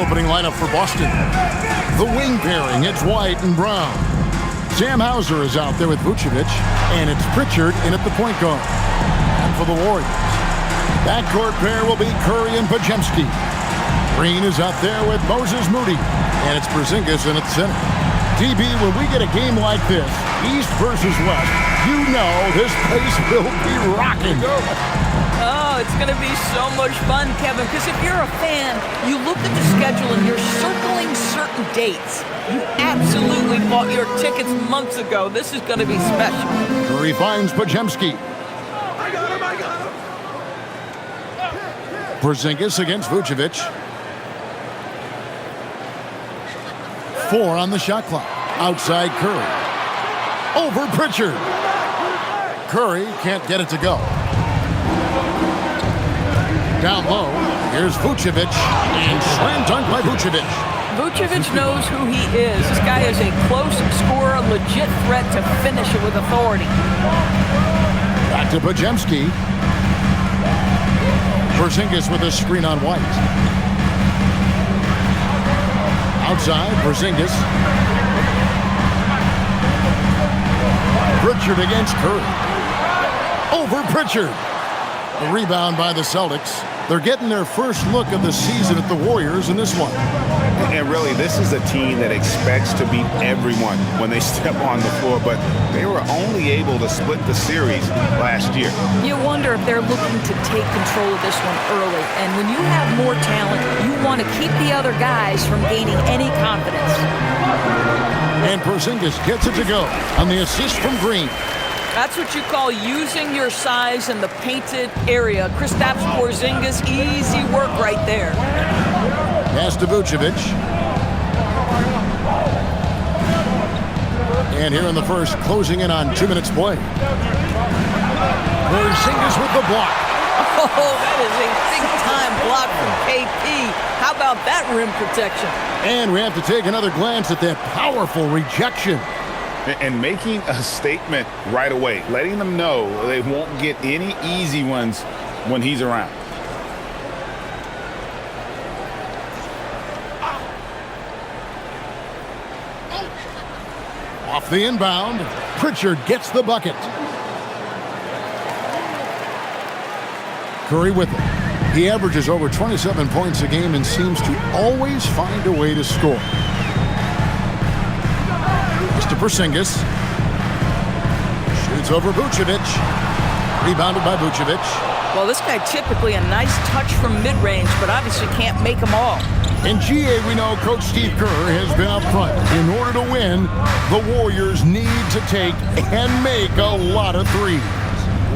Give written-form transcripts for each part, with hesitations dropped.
opening lineup for Boston. The wing pairing, it's White and Brown. Sam Hauser is out there with Vucevic, and it's Pritchard in at the point guard. And for the Warriors, backcourt pair will be Curry and Podziemski. Green is out there with Moses Moody, and it's Porzingis in at center. DB, when we get a game like this, East versus West, you know this place will be rocking. Oh, it's going to be so much fun, Kevin, because if you're a fan, you look at the schedule and you're circling certain dates. You absolutely bought your tickets months ago. This is going to be special. Curry finds Podziemski. I got him. Porzingis against Vucevic. 4 on the shot clock. Outside Curry. Over Pritchard. Curry can't get it to go. Down low, here's Vucevic, and slam dunk by Vucevic. Vucevic knows who he is. This guy is a close scorer, legit threat to finish it with authority. Back to Podziemski. Porzingis with a screen on White. Outside, Porzingis. Pritchard against Curry. Over Pritchard. A rebound by the Celtics. They're getting their first look of the season at the Warriors in this one. And really, this is a team that expects to beat everyone when they step on the floor, but they were only able to split the series last year. You wonder if they're looking to take control of this one early. And when you have more talent, you want to keep the other guys from gaining any confidence. And Porzingis gets it to go on the assist from Green. That's what you call using your size in the painted area. Kristaps Porzingis, easy work right there. Pass to Vucevic. And here in the first, closing in on 2 minutes play. Porzingis with the block. Oh, that is a big-time block from KP. How about that rim protection? And we have to take another glance at that powerful rejection. And making a statement right away, letting them know they won't get any easy ones when he's around. Off the inbound, Pritchard gets the bucket. Curry with it. He averages over 27 points a game and seems to always find a way to score. To Porzingis. Shoots over Vucevic. Rebounded by Vucevic. Well, this guy typically a nice touch from mid-range, but obviously can't make them all. In GA, we know Coach Steve Kerr has been up front. In order to win, the Warriors need to take and make a lot of threes.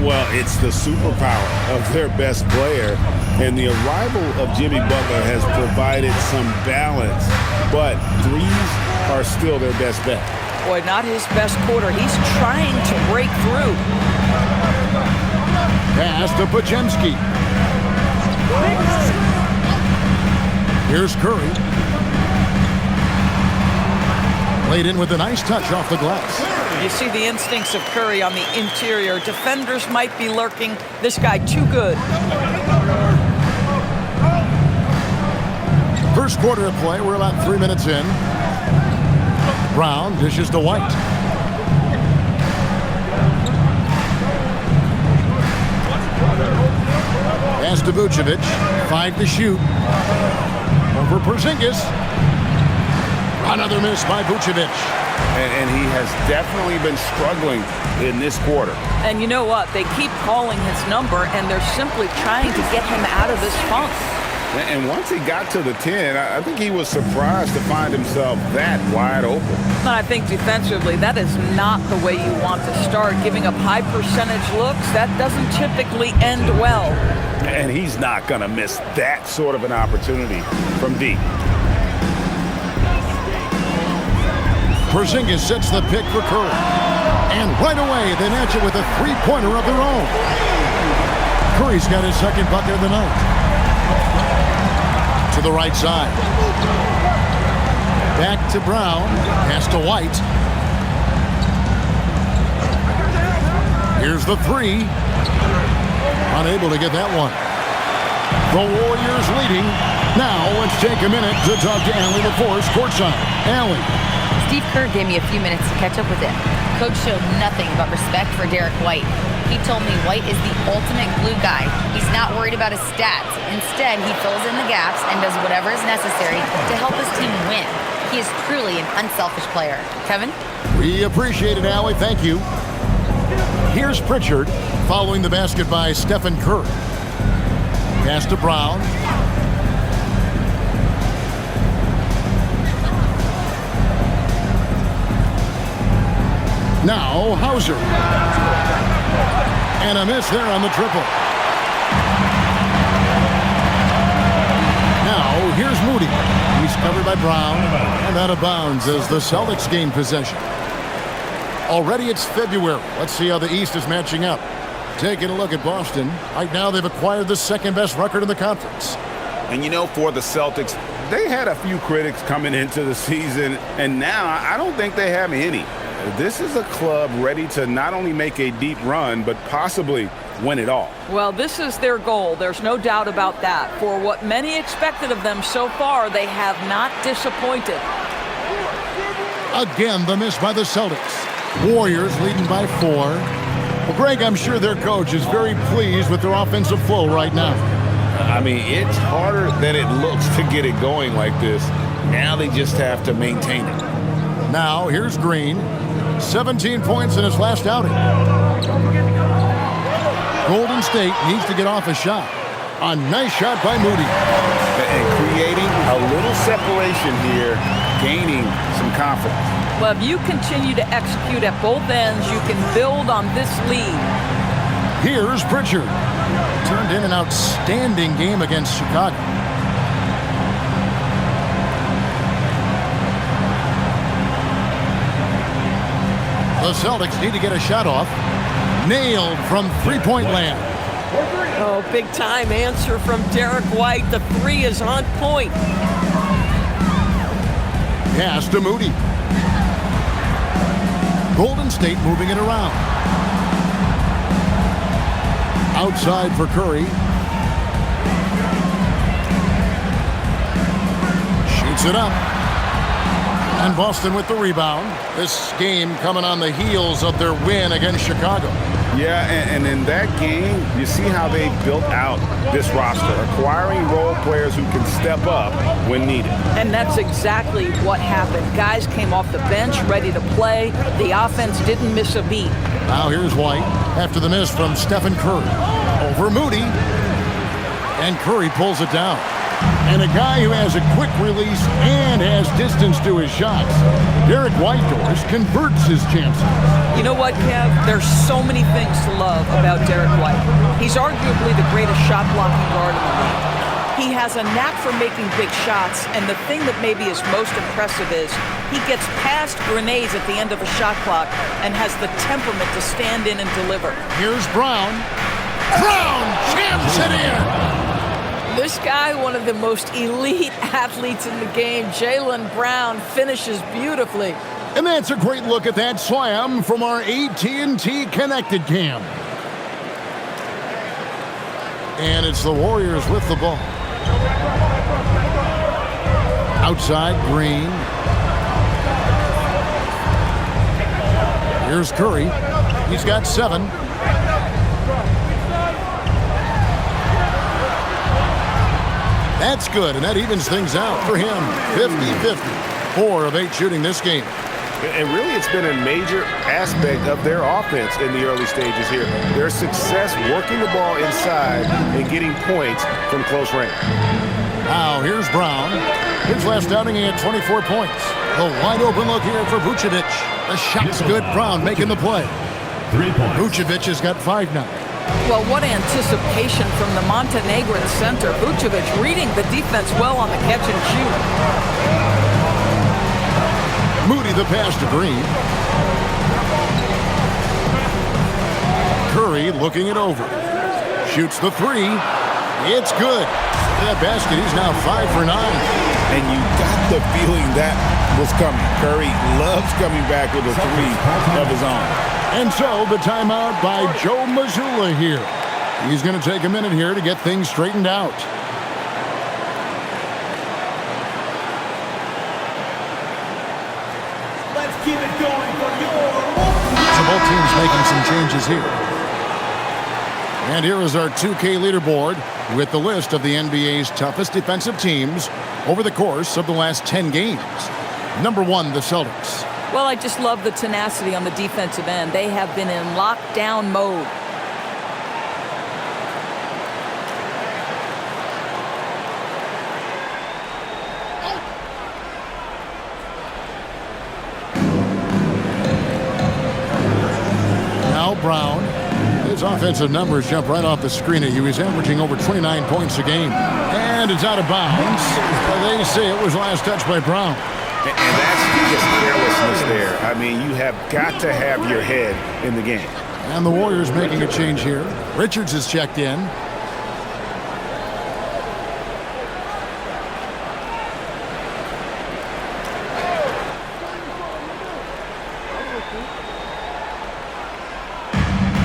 Well, it's the superpower of their best player, and the arrival of Jimmy Butler has provided some balance, but threes are still their best bet. Boy, not his best quarter. He's trying to break through. Pass to Podziemski. Here's Curry. Laid in with a nice touch off the glass. You see the instincts of Curry on the interior. Defenders might be lurking. This guy too good. First quarter of play. We're about 3 minutes in. Brown dishes to White. Pass to Vucevic. 5 to shoot. Over Porzingis. Another miss by Vucevic. And he has definitely been struggling in this quarter. And you know what? They keep calling his number, and they're simply trying to get him out of this funk. And once he got to the 10, I think he was surprised to find himself that wide open. And I think defensively, that is not the way you want to start. Giving up high percentage looks, that doesn't typically end well. And he's not going to miss that sort of an opportunity from deep. Porzingis sets the pick for Curry. And right away, they match it with a three-pointer of their own. Curry's got his second bucket of the night. To the right side. Back to Brown. Pass to White. Here's the three. Unable to get that one. The Warriors leading Now, let's take a minute to talk to Allie LaForce courtside. Allie. Steve Kerr gave me a few minutes to catch up with him. Coach showed nothing but respect for Derek White. He told me White is the ultimate glue guy. He's not worried about his stats. Instead, he fills in the gaps and does whatever is necessary to help his team win. He is truly an unselfish player. Kevin? We appreciate it, Allie. Thank you. Here's Pritchard following the basket by Stephen Curry. Pass to Brown. Now Hauser. And a miss there on the triple. Now here's Moody. He's covered by Brown and out of bounds as the Celtics gain possession. Already it's February. Let's see how the East is matching up. Taking a look at Boston. Right now they've acquired the second best record in the conference. And you know, for the Celtics, they had a few critics coming into the season, and now I don't think they have any. This is a club ready to not only make a deep run, but possibly win it all. Well, this is their goal. There's no doubt about that. For what many expected of them so far, they have not disappointed. Again, the miss by the Celtics. Warriors leading by 4. Well, Greg, I'm sure their coach is very pleased with their offensive flow right now. I mean, it's harder than it looks to get it going like this. Now they just have to maintain it. Now, here's Green. 17 points in his last outing. Golden State needs to get off a shot. A nice shot by Moody. And creating a little separation here, gaining some confidence. Well, if you continue to execute at both ends, you can build on this lead. Here's Pritchard. Turned in an outstanding game against Chicago. The Celtics need to get a shot off. Nailed from three-point land. Oh, big-time answer from Derek White. The three is on point. Pass to Moody. Golden State moving it around. Outside for Curry. Shoots it up. And Boston with the rebound. This game coming on the heels of their win against Chicago. Yeah, and in that game, you see how they built out this roster, acquiring role players who can step up when needed. And that's exactly what happened. Guys came off the bench ready to play. The offense didn't miss a beat. Now here's White after the miss from Stephen Curry. Over Moody. And Curry pulls it down. And a guy who has a quick release and has distance to his shots. Derek Whitehorse converts his chances. You know what, Kev? There's so many things to love about Derek White. He's arguably the greatest shot-blocking guard in the league. He has a knack for making big shots, and the thing that maybe is most impressive is he gets past grenades at the end of a shot clock and has the temperament to stand in and deliver. Here's Brown. Brown jams it in. This guy, one of the most elite athletes in the game, Jaylen Brown, finishes beautifully. And that's a great look at that slam from our AT&T Connected Cam. And it's the Warriors with the ball. Outside, Green. Here's Curry. He's got 7. That's good, and that evens things out for him. 50-50. 4 of 8 shooting this game. And really, it's been a major aspect of their offense in the early stages here. Their success working the ball inside and getting points from close range. Now, here's Brown. His last outing, he had 24 points. The wide open look here for Vucevic. The shot's good. Brown making the play. 3 points. Vucevic has got 5 now. Well, what anticipation from the Montenegrin center. Vucevic reading the defense well on the catch and shoot. Moody the pass to Green. Curry looking it over. Shoots the 3. It's good. That basket, he's now 5 for 9. And you got the feeling that was coming. Curry loves coming back with a 3 of his own. And so the timeout by Joe Mazzulla here. He's going to take a minute here to get things straightened out. So both teams making some changes here. And here is our 2K leaderboard with the list of the NBA's toughest defensive teams over the course of the last 10 games. Number 1, the Celtics. Well, I just love the tenacity on the defensive end. They have been in lockdown mode. Now Brown. His offensive numbers jump right off the screen at you. He's averaging over 29 points a game. And it's out of bounds. They say it was last touch by Brown. And that's just carelessness there. I mean, you have got to have your head in the game. And the Warriors making a change here. Richards is checked in.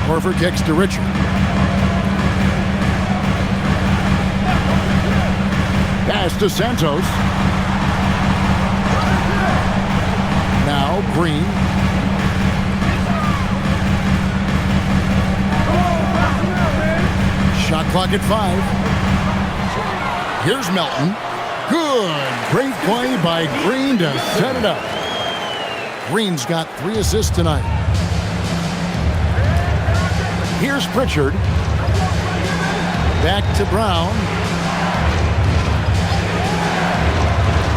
Horford kicks to Richard. Pass to Santos. Now Green. Shot clock at 5. Here's Melton. Good. Great play by Green to set it up. Green's got 3 assists tonight. Here's Pritchard. Back to Brown.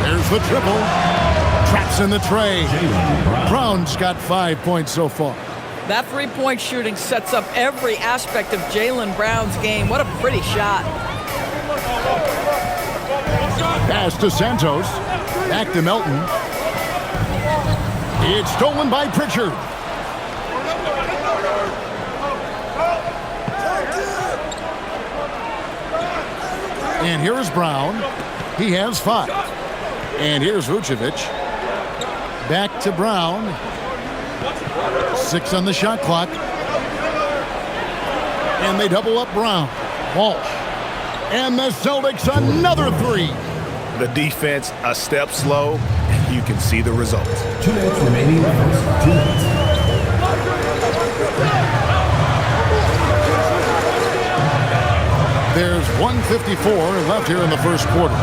There's the triple. Traps in the tray. Brown's got 5 points so far. That three-point shooting sets up every aspect of Jaylen Brown's game. What a pretty shot. Pass to Santos. Back to Melton. It's stolen by Pritchard. And here is Brown. He has 5. And here's Vucevic. Back to Brown. 6 on the shot clock. And they double up Brown. Walsh. And the Celtics another 3. The defense a step slow. You can see the results. 2 minutes remaining. 2 minutes. There's 1:54 left here in the first quarter.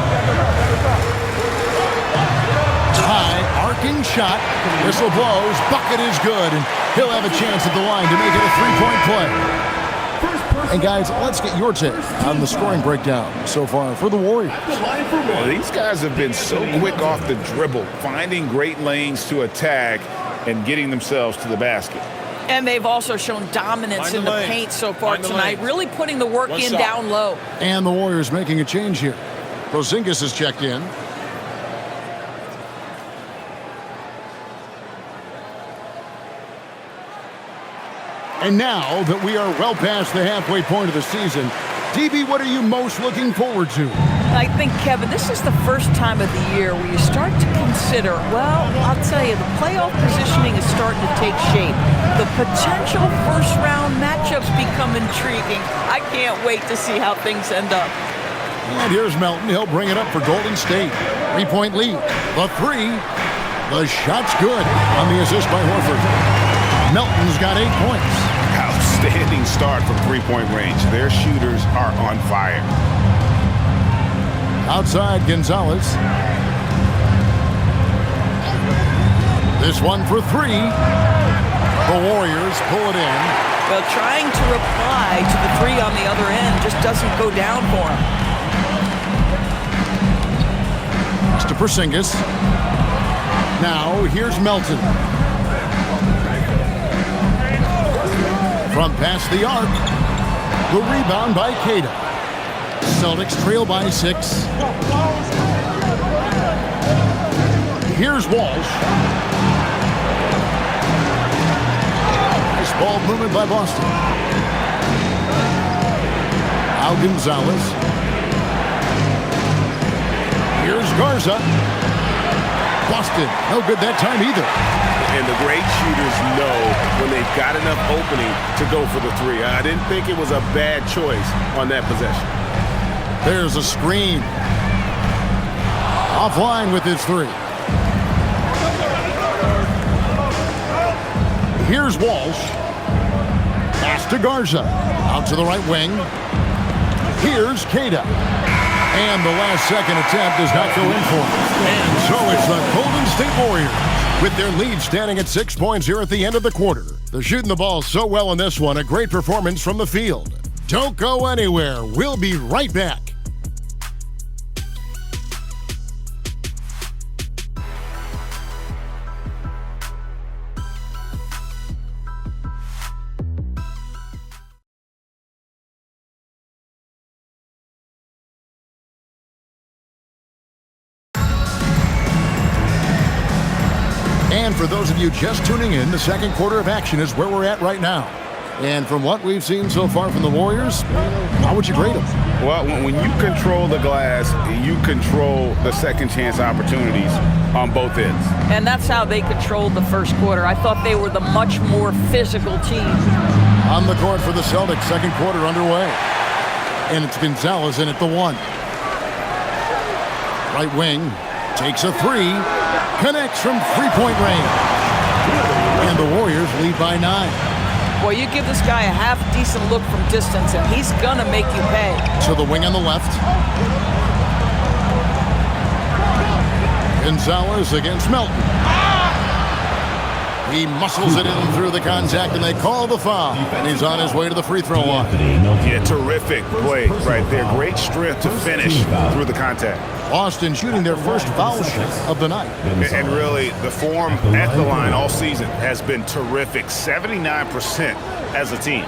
High arcing shot. Whistle blows. Bucket is good. And he'll have a chance at the line to make it a 3-point play. And guys, let's get your take on the scoring breakdown so far for the Warriors. Well, these guys have been so quick off the dribble, finding great lanes to attack and getting themselves to the basket. And they've also shown dominance in the paint so far tonight, really putting the work in down low. And the Warriors making a change here. Porzingis is checked in. And now that we are well past the halfway point of the season, DB, what are you most looking forward to? I think, Kevin, this is the first time of the year where you start to consider, well, I'll tell you, the playoff positioning is starting to take shape. The potential first-round matchups become intriguing. I can't wait to see how things end up. And here's Melton. He'll bring it up for Golden State. 3-point lead. The 3. The shot's good on the assist by Horford. Melton's got 8 points. Outstanding start from three-point range. Their shooters are on fire. Outside, Gonzalez. This one for 3. The Warriors pull it in. Well, trying to reply to the 3 on the other end just doesn't go down for him. To Porzingis. Now, here's Melton. From past the arc. The rebound by Queta. Celtics trail by 6. Here's Walsh. Nice ball movement by Boston. Now Gonzalez. Here's Garza. Boston, no good that time either. And the great shooters know when they've got enough opening to go for the 3. I didn't think it was a bad choice on that possession. There's a screen. Offline with his 3. Here's Walsh. Pass to Garza. Out to the right wing. Here's Queta. And the last second attempt does not go in for it. And so it's the Golden State Warriors with their lead standing at 6 points here at the end of the quarter. They're shooting the ball so well in this one. A great performance from the field. Don't go anywhere. We'll be right back. And for those of you just tuning in, the second quarter of action is where we're at right now. And from what we've seen so far from the Warriors, how would you grade them? Well, when you control the glass, you control the second chance opportunities on both ends. And that's how they controlled the first quarter. I thought they were the much more physical team. On the court for the Celtics, second quarter underway. And it's Gonzalez in at the 1. Right wing, takes a 3, connects from three-point range. And the Warriors lead by 9. Boy, you give this guy a half-decent look from distance, and he's gonna make you pay. To the wing on the left. Gonzalez against Melton. He muscles it in through the contact, and they call the foul. And he's on his way to the free throw line. Yeah, terrific play right there. Great strength to finish through the contact. Boston shooting their first foul shot of the night. And really, the form at the line all season has been terrific. 79% as a team.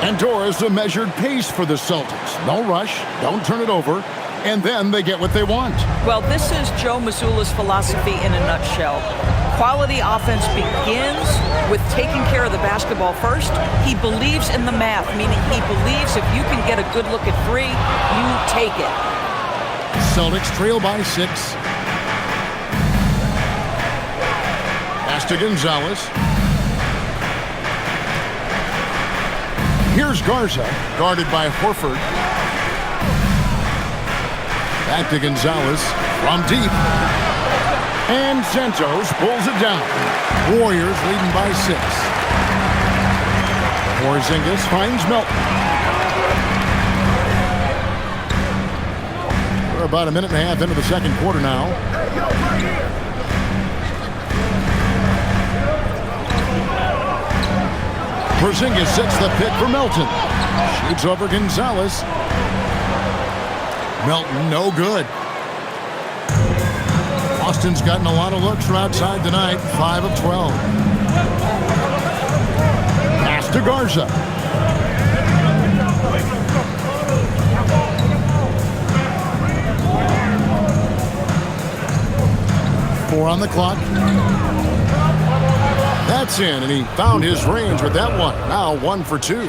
And Doris, a measured pace for the Celtics. No rush, don't turn it over, and then they get what they want. Well, this is Joe Mazzulla's philosophy in a nutshell. Quality offense begins with taking care of the basketball first. He believes in the math, meaning he believes if you can get a good look at 3, you take it. Celtics trail by 6. Pass to Gonzalez. Here's Garza, guarded by Horford. Back to Gonzalez from deep. And Santos pulls it down. Warriors leading by 6. Porzingis finds Melton. We're about a minute and a half into the second quarter now. Porzingis sets the pick for Melton. Shoots over Gonzalez. Melton, no good. Boston's gotten a lot of looks from outside tonight. 5 of 12. Pass to Garza. Four on the clock. That's in, and he found his range with that one. Now 1 for 2.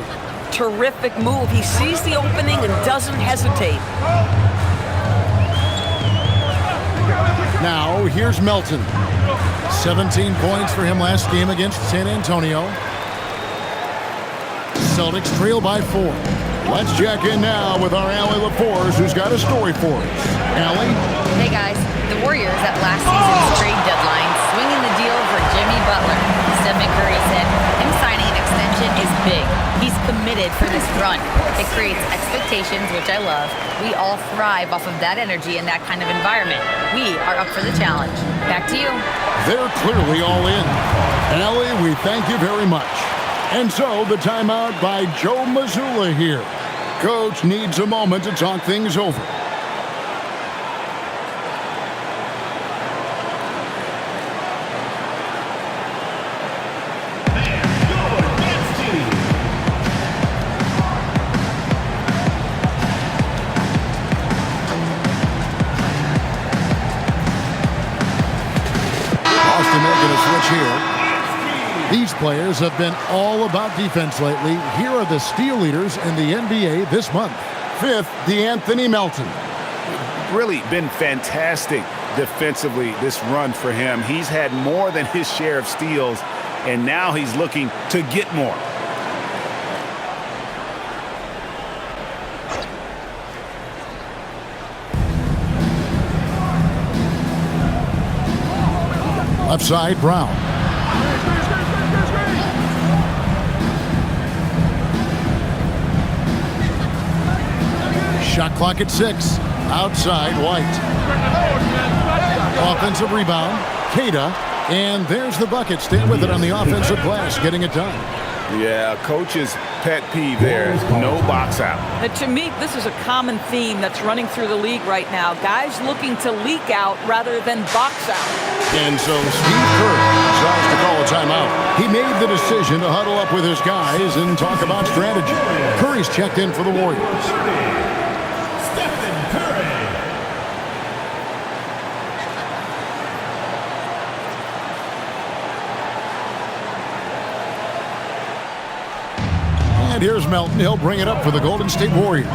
Terrific move. He sees the opening and doesn't hesitate. Now here's Melton. 17 points for him last game against San Antonio. Celtics trail by 4. Let's check in now with our Allie LaForce, who's got a story for us. Allie? Hey guys, the Warriors at last season's trade deadline swinging the deal for Jimmy Butler. Steph Curry said him signing an extension is big. He's committed for this run. It creates expectations, which I love. We all thrive off of that energy and that kind of environment. We are up for the challenge. Back to you. They're clearly all in. Allie, we thank you very much. And so the timeout by Joe Mazzulla here. Coach needs a moment to talk things over. These players have been all about defense lately. Here are the steal leaders in the NBA this month. 5th, DeAnthony Melton. Really been fantastic defensively this run for him. He's had more than his share of steals, and now he's looking to get more. Left side, Brown. Shot clock at 6. Outside, White. Offensive rebound, Queta. And there's the bucket. Stay with it on the offensive glass, getting it done. Yeah, coach's pet peeve there is no box out. To me, this is a common theme that's running through the league right now. Guys looking to leak out rather than box out. And so Steve Kerr decides to call a timeout. He made the decision to huddle up with his guys and talk about strategy. Curry's checked in for the Warriors. And here's Melton. He'll bring it up for the Golden State Warriors.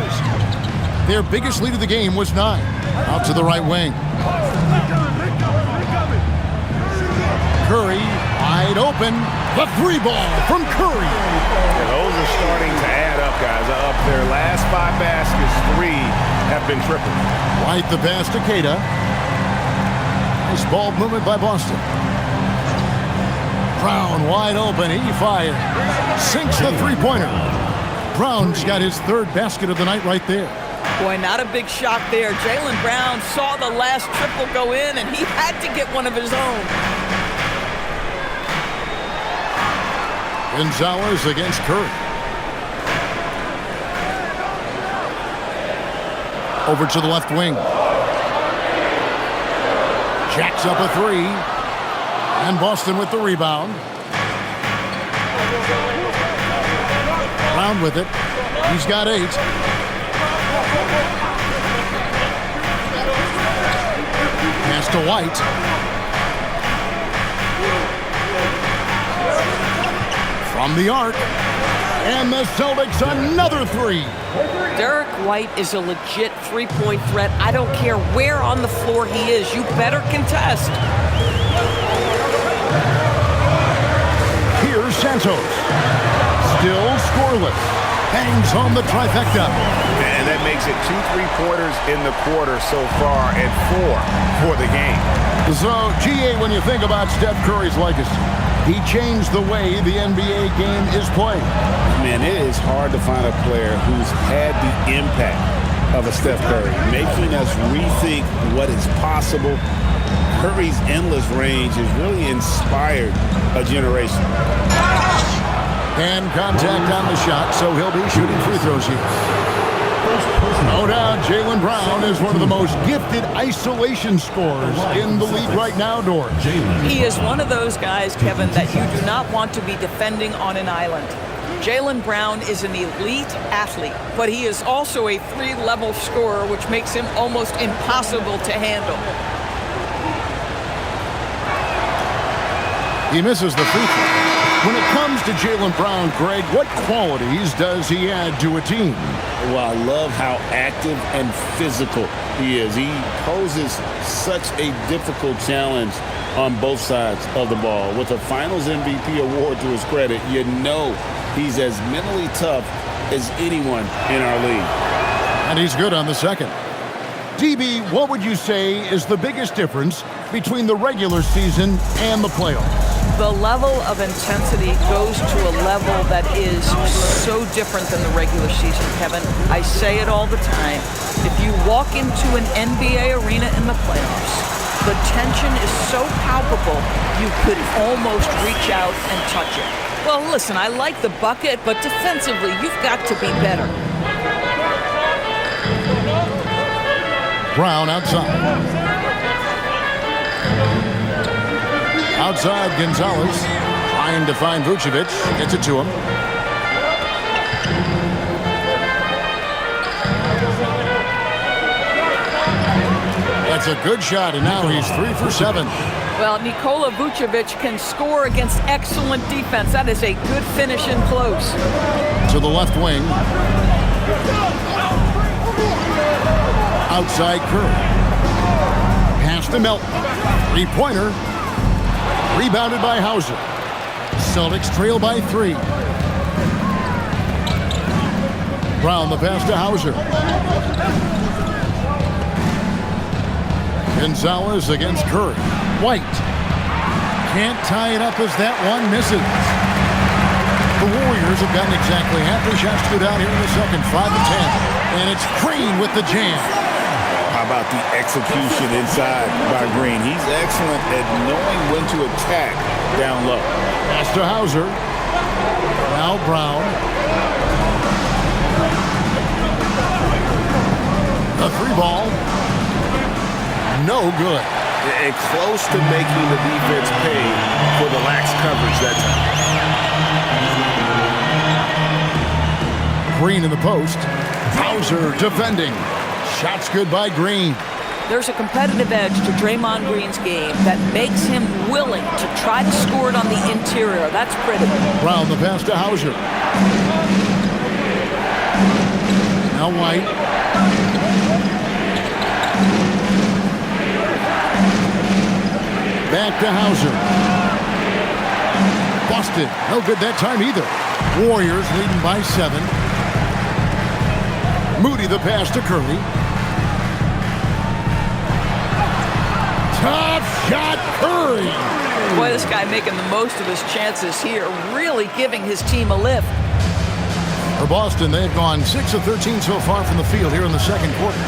Their biggest lead of the game was 9. Out to the right wing. Curry wide open. The 3 ball from Curry. Yeah, those are starting to add up, guys. Up their last 5 baskets, 3 have been tripled. White the pass to Queta. Nice ball movement by Boston. Brown wide open. He fires. Sinks the 3-pointer. Brown's got his 3rd basket of the night right there. Boy, not a big shock there. Jaylen Brown saw the last triple go in, and he had to get one of his own. Gonzalez against Curry. Over to the left wing. Jacks up a 3. And Boston with the rebound. Brown with it. He's got 8. Pass to White. From the arc. And the Celtics another 3. Derek White is a legit 3-point threat. I don't care where on the floor he is. You better contest. Here's Santos. Still scoreless. Bangs home the trifecta. And that makes it 2 3-pointers in the quarter so far and 4 for the game. So, GA, when you think about Steph Curry's legacy, he changed the way the NBA game is played. Man, it is hard to find a player who's had the impact of a Steph Curry, making us rethink what is possible. Curry's endless range has really inspired a generation. And contact on the shot, so he'll be shooting free throws here. No doubt, Jaylen Brown is one of the most gifted isolation scorers in the league right now, Dort. He is one of those guys, Kevin, that you do not want to be defending on an island. Jaylen Brown is an elite athlete, but he is also a 3-level scorer, which makes him almost impossible to handle. He misses the free throw. When it comes to Jaylen Brown, Greg, what qualities does he add to a team? Well, I love how active and physical he is. He poses such a difficult challenge on both sides of the ball. With a Finals MVP award to his credit, you know he's as mentally tough as anyone in our league. And he's good on the second. DB, what would you say is the biggest difference between the regular season and the playoffs? The level of intensity goes to a level that is so different than the regular season, Kevin. I say it all the time. If you walk into an NBA arena in the playoffs, the tension is so palpable, you could almost reach out and touch it. Well, listen, I like the bucket, but defensively, you've got to be better. Brown outside. Outside, Gonzalez trying to find Vucevic. Gets it to him. That's a good shot, and now he's 3 for 7. Well, Nikola Vucevic can score against excellent defense. That is a good finish in close. To the left wing. Outside Curry. Pass to Melton. 3-pointer. Rebounded by Hauser. Celtics trail by 3. Brown the pass to Hauser. Gonzalez against Curry. White. Can't tie it up as that one misses. The Warriors have gotten exactly half their shots to go down here in the second, 5 to 10. And it's Green with the jam. How about the execution inside by Green? He's excellent at knowing when to attack down low. Pass to Hauser. Now Brown. The three ball. No good. And close to making the defense pay for the lax coverage that time. Green in the post. Hauser defending. Shots good by Green. There's a competitive edge to Draymond Green's game that makes him willing to try to score it on the interior. That's pretty. Brown the pass to Hauser. Now White. Back to Hauser. Busted. No good that time either. Warriors leading by 7. Moody the pass to Curry. Top shot, Curry. Boy, this guy making the most of his chances here, really giving his team a lift. For Boston, they've gone 6 of 13 so far from the field here in the second quarter.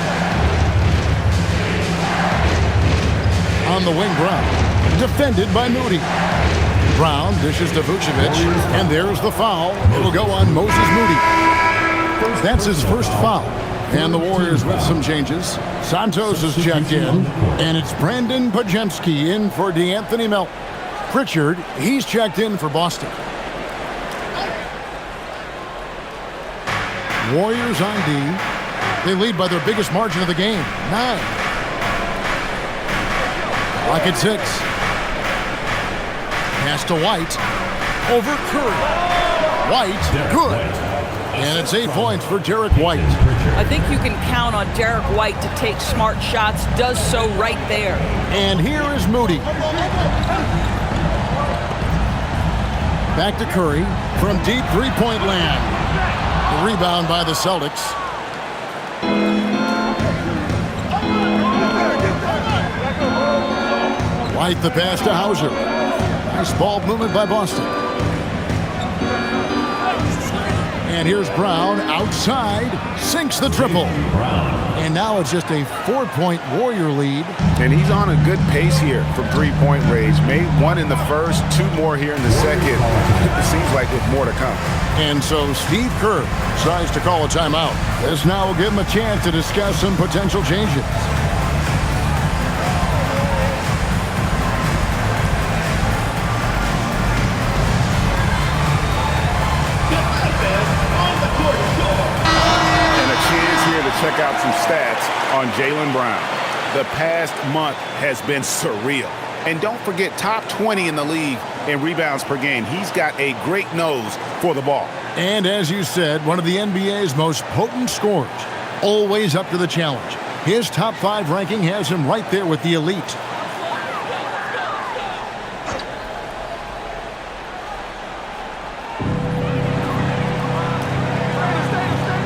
On the wing, Brown. Defended by Moody. Brown dishes to Vucevic, and there's the foul. It'll go on Moses Moody. That's his first foul. And the Warriors with some changes. Santos is checked in, and it's Brandon Pajemski in for DeAnthony Melton. Pritchard, he's checked in for Boston. Warriors on D. They lead by their biggest margin of the game, 9. Rocket 6. Pass to White. Over Curry. White, good. And it's 8 points for Derek White. I think you can count on Derek White to take smart shots. Does so right there. And here is Moody. Back to Curry from deep three-point land. The rebound by the Celtics. White the pass to Hauser. Nice ball movement by Boston. And here's Brown outside, sinks the triple. And now it's just a 4-point Warrior lead. And he's on a good pace here from three-point range. Made 1 in the first, 2 more here in the second. It seems like with more to come. And so Steve Kerr tries to call a timeout. This now will give him a chance to discuss some potential changes. Check out some stats on Jaylen Brown. The past month has been surreal. And don't forget, top 20 in the league in rebounds per game. He's got a great nose for the ball. And as you said, one of the NBA's most potent scorers. Always up to the challenge. His top 5 ranking has him right there with the elite.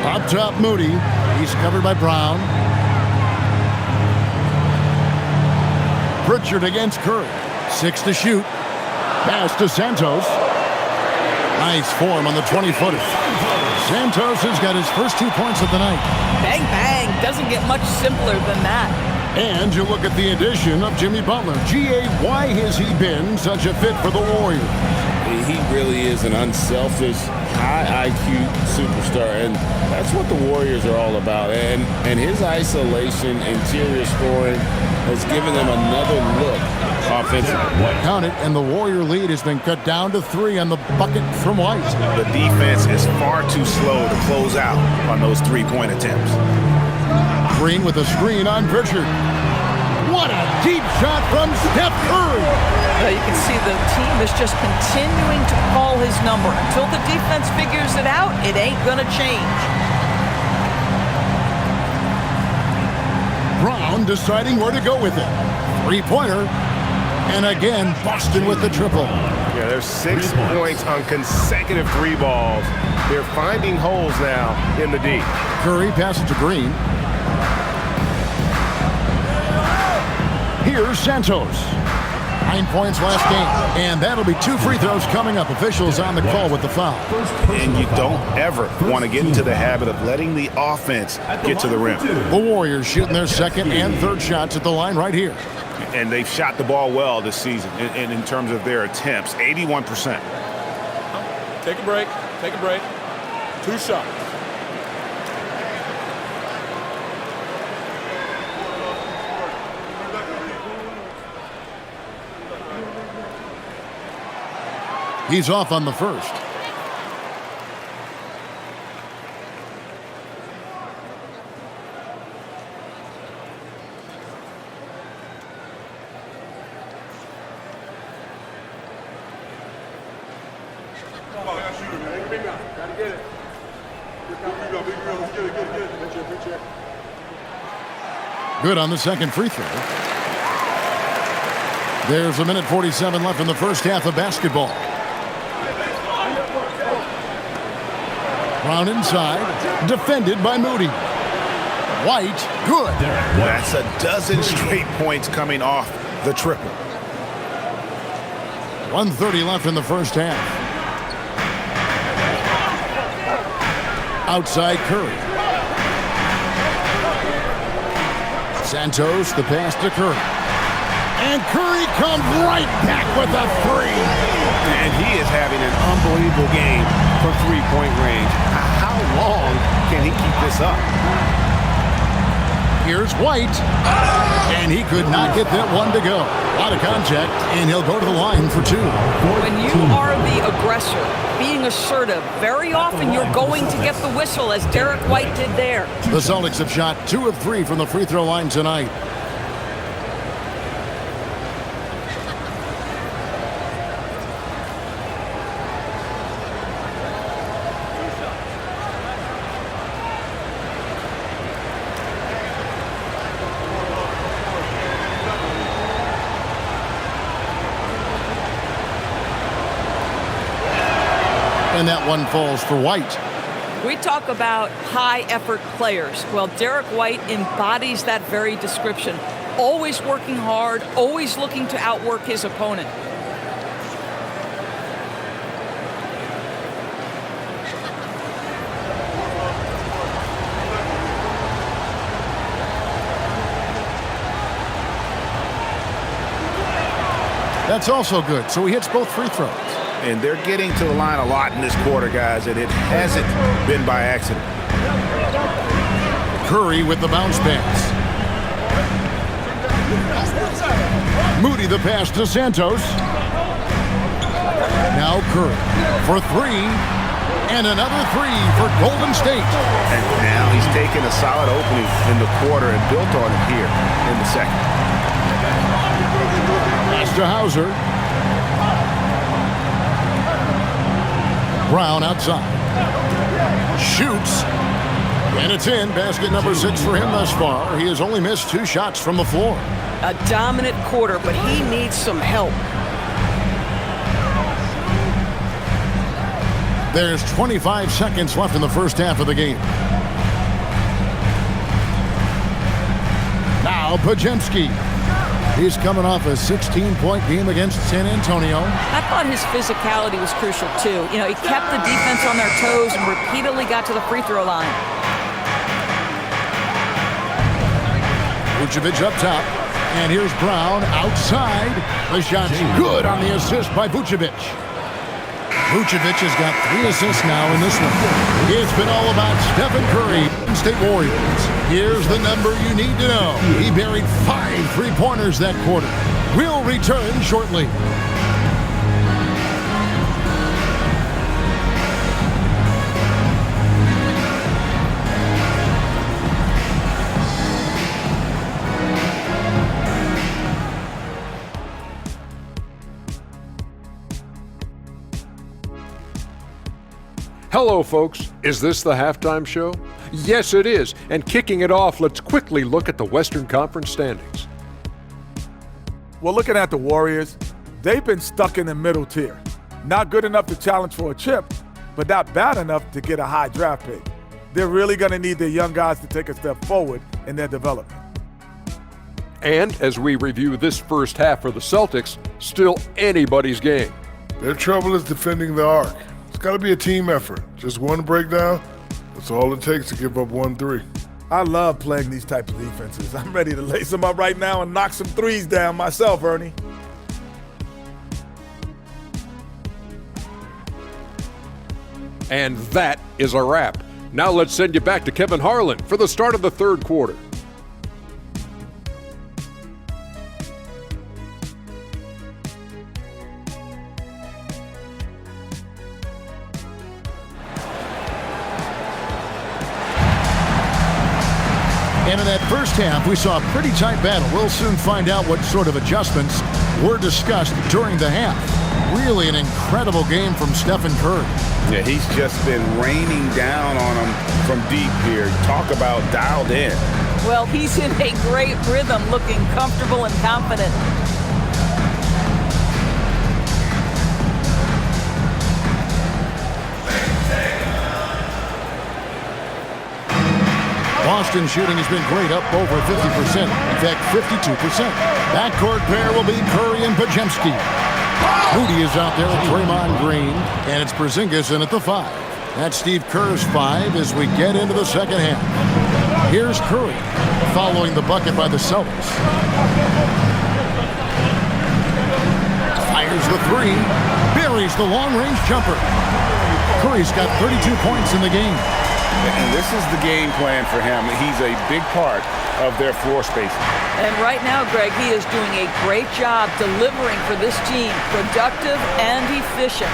Up top, Moody. He's covered by Brown. Pritchard against Curry. 6 to shoot. Pass to Santos. Nice form on the 20-footer. Santos has got his first 2 points of the night. Bang, bang. Doesn't get much simpler than that. And you look at the addition of Jimmy Butler. G.A., why has he been such a fit for the Warriors? He really is an unselfish, high IQ superstar, and that's what the Warriors are all about. And his isolation, interior scoring has given them another look offensively. Count it, and the Warrior lead has been cut down to 3 on the bucket from White. The defense is far too slow to close out on those three-point attempts. Green with a screen on Pritchard. What a deep shot from Steph Curry. You can see the team is just continuing to call his number. Until the defense figures it out, it ain't going to change. Brown deciding where to go with it. Three-pointer. And again, Boston with the triple. Yeah, there's 6 points on consecutive 3 balls. They're finding holes now in the D. Curry passes to Green. Here's Santos. 9 points last game. And that'll be 2 free throws coming up. Officials on the call with the foul. And you don't ever want to get into the habit of letting the offense get to the rim. The Warriors shooting their second and third shots at the line right here. And they've shot the ball well this season in terms of their attempts, 81%. Take a break. Take a break. 2 shots. He's off on the first. Good on the second free throw. There's a minute 47 left in the first half of basketball. Brown inside, defended by Moody. White, good. That's a dozen straight points coming off the triple. 1:30 left in the first half. Outside Curry. Santos, the pass to Curry. And Curry comes right back with a three. And he is having an unbelievable game from three-point range. How long can he keep this up? Here's White. And he could not get that one to go. A lot of contact, and he'll go to the line for 2. When you are the aggressor, being assertive, very often you're going to get the whistle, as Derek White did there. The Celtics have shot 2 of 3 from the free throw line tonight. And that one falls for White. We talk about high-effort players. Well, Derek White embodies that very description. Always working hard, always looking to outwork his opponent. That's also good, so he hits both free throws. And they're getting to the line a lot in this quarter, guys, and it hasn't been by accident. Curry with the bounce pass. Moody the pass to Santos. Now Curry for 3. And another 3 for Golden State. And now he's taken a solid opening in the quarter and built on it here in the second. Pass to Hauser. Brown outside. Shoots. And it's in. Basket number 6 for him thus far. He has only missed 2 shots from the floor. A dominant quarter, but he needs some help. There's 25 seconds left in the first half of the game. Now Pajemski. He's coming off a 16-point game against San Antonio. I thought his physicality was crucial, too. You know, he kept the defense on their toes and repeatedly got to the free throw line. Vucevic up top. And here's Brown outside. The shot's good on the assist by Vucevic. Vucevic has got 3 assists now in this one. It's been all about Stephen Curry, State Warriors. Here's the number you need to know. He buried 5 3-pointers that quarter. We'll return shortly. Hello, folks. Is this the halftime show? Yes, it is. And kicking it off, let's quickly look at the Western Conference standings. Well, looking at the Warriors, they've been stuck in the middle tier. Not good enough to challenge for a chip, but not bad enough to get a high draft pick. They're really going to need their young guys to take a step forward in their development. And as we review this first half for the Celtics, still anybody's game. Their trouble is defending the arc. It's got to be a team effort. Just one breakdown, that's all it takes to give up 1-3. I love playing these types of defenses. I'm ready to lace them up right now and knock some threes down myself, Ernie. And that is a wrap. Now let's send you back to Kevin Harlan for the start of the third quarter. And in that first half, we saw a pretty tight battle. We'll soon find out what sort of adjustments were discussed during the half. Really an incredible game from Stephen Curry. Yeah, he's just been raining down on them from deep here. Talk about dialed in. Well, he's in a great rhythm, looking comfortable and confident. Boston shooting has been great, up over 50%. In fact, 52%. Backcourt pair will be Curry and Podziemski. Moody is out there with Draymond Green, and it's Porzingis in at the 5. That's Steve Kerr's 5 as we get into the second half. Here's Curry following the bucket by the Celtics. Fires the 3, buries the long-range jumper. Curry's got 32 points in the game. And this is the game plan for him. He's a big part of their floor spacing. And right now, Greg, he is doing a great job delivering for this team, productive and efficient.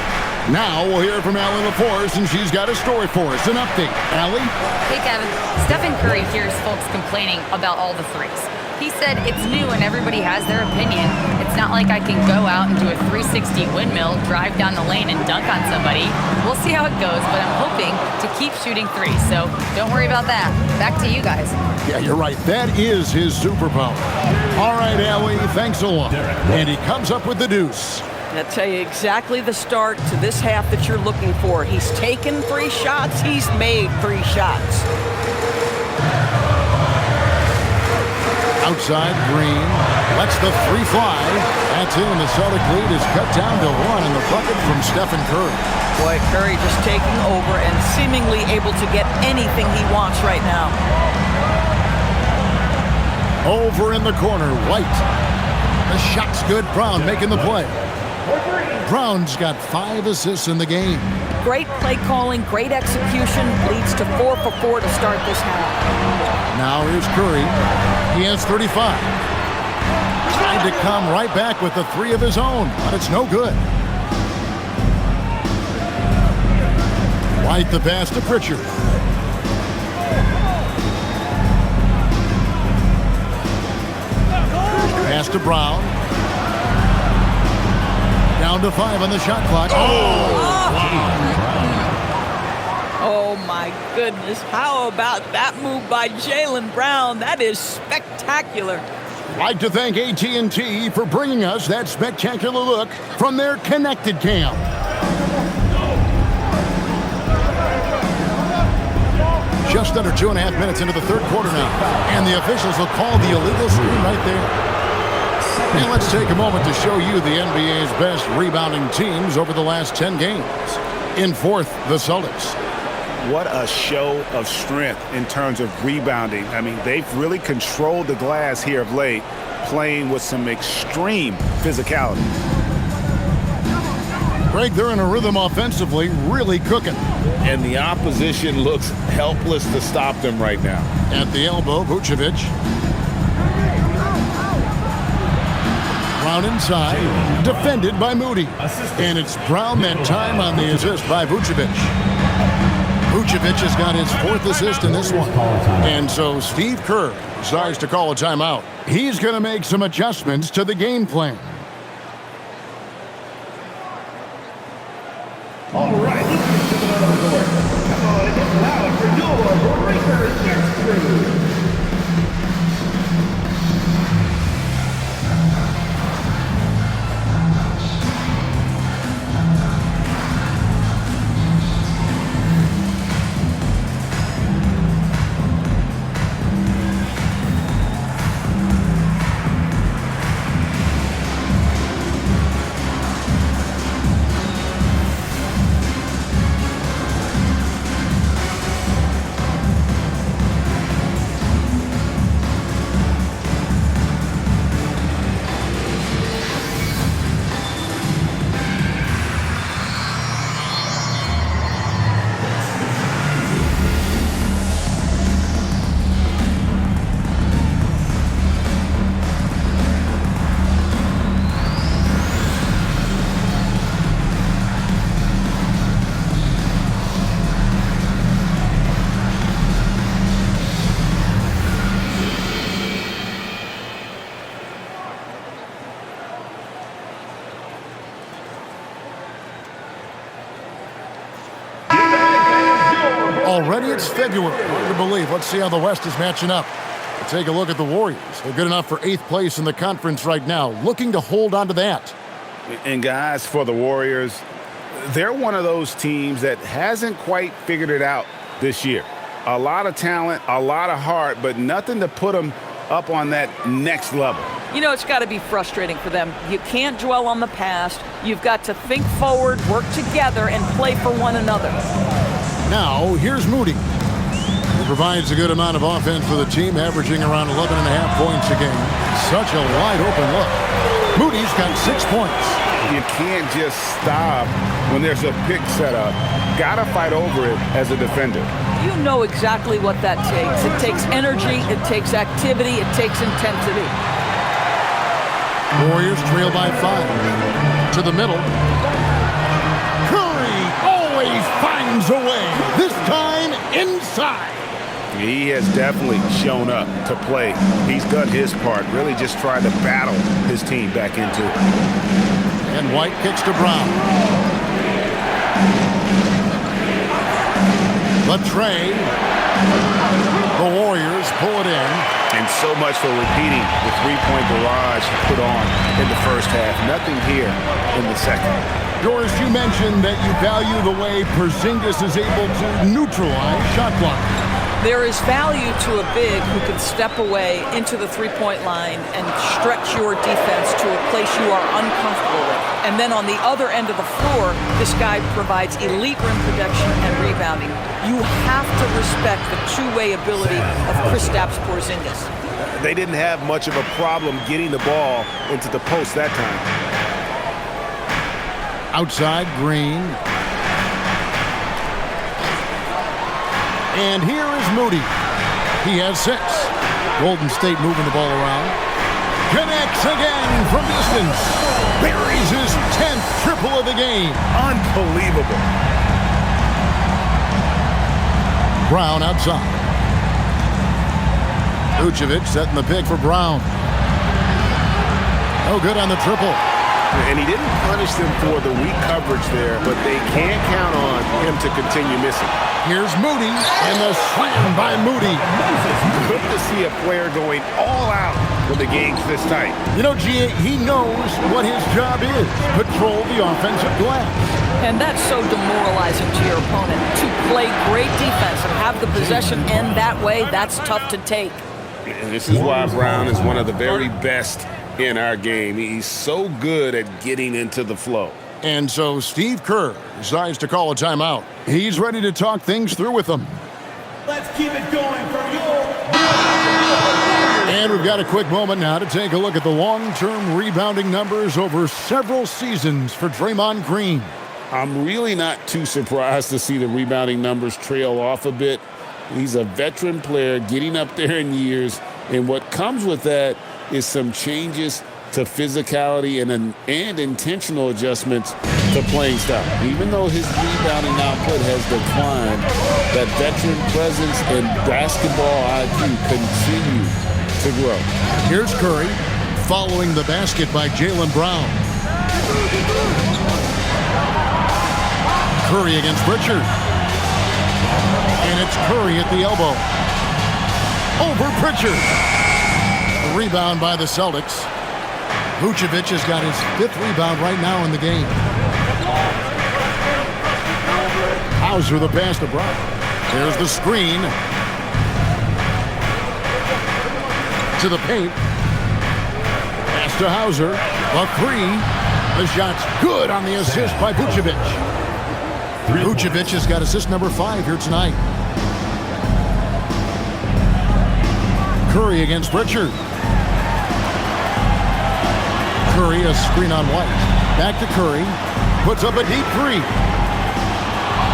Now we'll hear from Allie LaForce, and she's got a story for us. An update. Allie? Hey, Kevin. Stephen Curry hears folks complaining about all the threes. He said it's new and everybody has their opinion. It's not like I can go out and do a 360 windmill, drive down the lane, and dunk on somebody. We'll see how it goes, but I'm hoping to keep shooting threes, so don't worry about that. Back to you guys. Yeah, you're right. That is his superpower. All right, Allie, thanks a lot. And he comes up with the deuce. I'll tell you exactly the start to this half that you're looking for. He's taken 3 shots. He's made 3 shots. Outside, Green lets the 3 fly. That's in. The Celtic lead is cut down to 1 in the bucket from Stephen Curry. Boy, Curry just taking over and seemingly able to get anything he wants right now. Over in the corner, White. The shot's good. Brown making the play. Brown's got 5 assists in the game. Great play calling, great execution, leads to 4 for 4 to start this half. Now here's Curry. He has 35. Tried to come right back with the 3 of his own, but it's no good. White the pass to Pritchard. Pass to Brown. Down to 5 on the shot clock. Oh my goodness, how about that move by Jaylen Brown? That is spectacular. I'd like to thank AT&T for bringing us that spectacular look from their Connected Cam. Just under 2.5 minutes into the third quarter now, and the officials will call the illegal screen right there. And let's take a moment to show you the NBA's best rebounding teams over the last 10 games. In fourth, the Celtics. What a show of strength in terms of rebounding. I mean, they've really controlled the glass here of late, playing with some extreme physicality. Greg, they're in a rhythm offensively, really cooking. And the opposition looks helpless to stop them right now. At the elbow, Vucevic. Brown inside, defended by Moody. And it's Brown that time on the assist by Vucevic. Vucevic has got his 4th assist in this one. And so Steve Kerr decides to call a timeout. He's going to make some adjustments to the game plan. All right, let's get to the court. Come on, it gets loud for your Breakers next crew. Already it's February. Hard to believe. Let's see how the West is matching up. We'll take a look at the Warriors. They're good enough for 8th place in the conference right now, looking to hold on to that. And guys, for the Warriors, they're one of those teams that hasn't quite figured it out this year. A lot of talent, a lot of heart, but nothing to put them up on that next level. You know, it's got to be frustrating for them. You can't dwell on the past. You've got to think forward, work together, and play for one another. Now, here's Moody. He provides a good amount of offense for the team, averaging around 11.5 points a game. Such a wide-open look. Moody's got 6 points. You can't just stop when there's a pick set up. Got to fight over it as a defender. You know exactly what that takes. It takes energy, it takes activity, it takes intensity. Warriors trail by 5. To the middle. Curry always finds a way. This time inside. He has definitely shown up to play. He's done his part, really just trying to battle his team back into it. And White kicks to Brown. Latrey. The Warriors pull it in. And so much for repeating the three-point barrage put on in the first half. Nothing here in the second. Doris, you mentioned that you value the way Porzingis is able to neutralize shot blocking. There is value to a big who can step away into the three-point line and stretch your defense to a place you are uncomfortable with. And then on the other end of the floor, this guy provides elite rim protection and rebounding. You have to respect the two-way ability of Kristaps Porzingis. They didn't have much of a problem getting the ball into the post that time. Outside, Green. And here is Moody. He has 6. Golden State moving the ball around. Connects again from distance. Buries his 10th triple of the game. Unbelievable. Brown outside. Vucevic setting the pick for Brown. No good on the triple. And he didn't punish them for the weak coverage there, but they can't count on him to continue missing. Here's Moody, and the slam by Moody. Good to see a player going all out when the game's this tight. You know, G.A., he knows what his job is. Patrol the offensive glass. And that's so demoralizing to your opponent. To play great defense and have the possession end that way, that's tough to take. And this is why Brown is one of the very best in our game. He's so good at getting into the flow. And so Steve Kerr decides to call a timeout. He's ready to talk things through with them. Let's keep it going for your... And we've got a quick moment now to take a look at the long-term rebounding numbers over several seasons for Draymond Green. I'm really not too surprised to see the rebounding numbers trail off a bit. He's a veteran player getting up there in years, and what comes with that is some changes to physicality and intentional adjustments to playing style. Even though his rebounding output has declined, that veteran presence and basketball IQ continue to grow. Here's Curry following the basket by Jaylen Brown. Curry against Pritchard. And it's Curry at the elbow. Over Pritchard. Rebound by the Celtics. Vucevic has got his 5th rebound right now in the game. Hauser the pass to Brown. There's the screen. To the paint. Pass to Hauser. A 3. The shot's good on the assist by Vucevic. Vucevic has got assist number 5 here tonight. Curry against Pritchard. Curry, a screen on White. Back to Curry. Puts up a deep 3.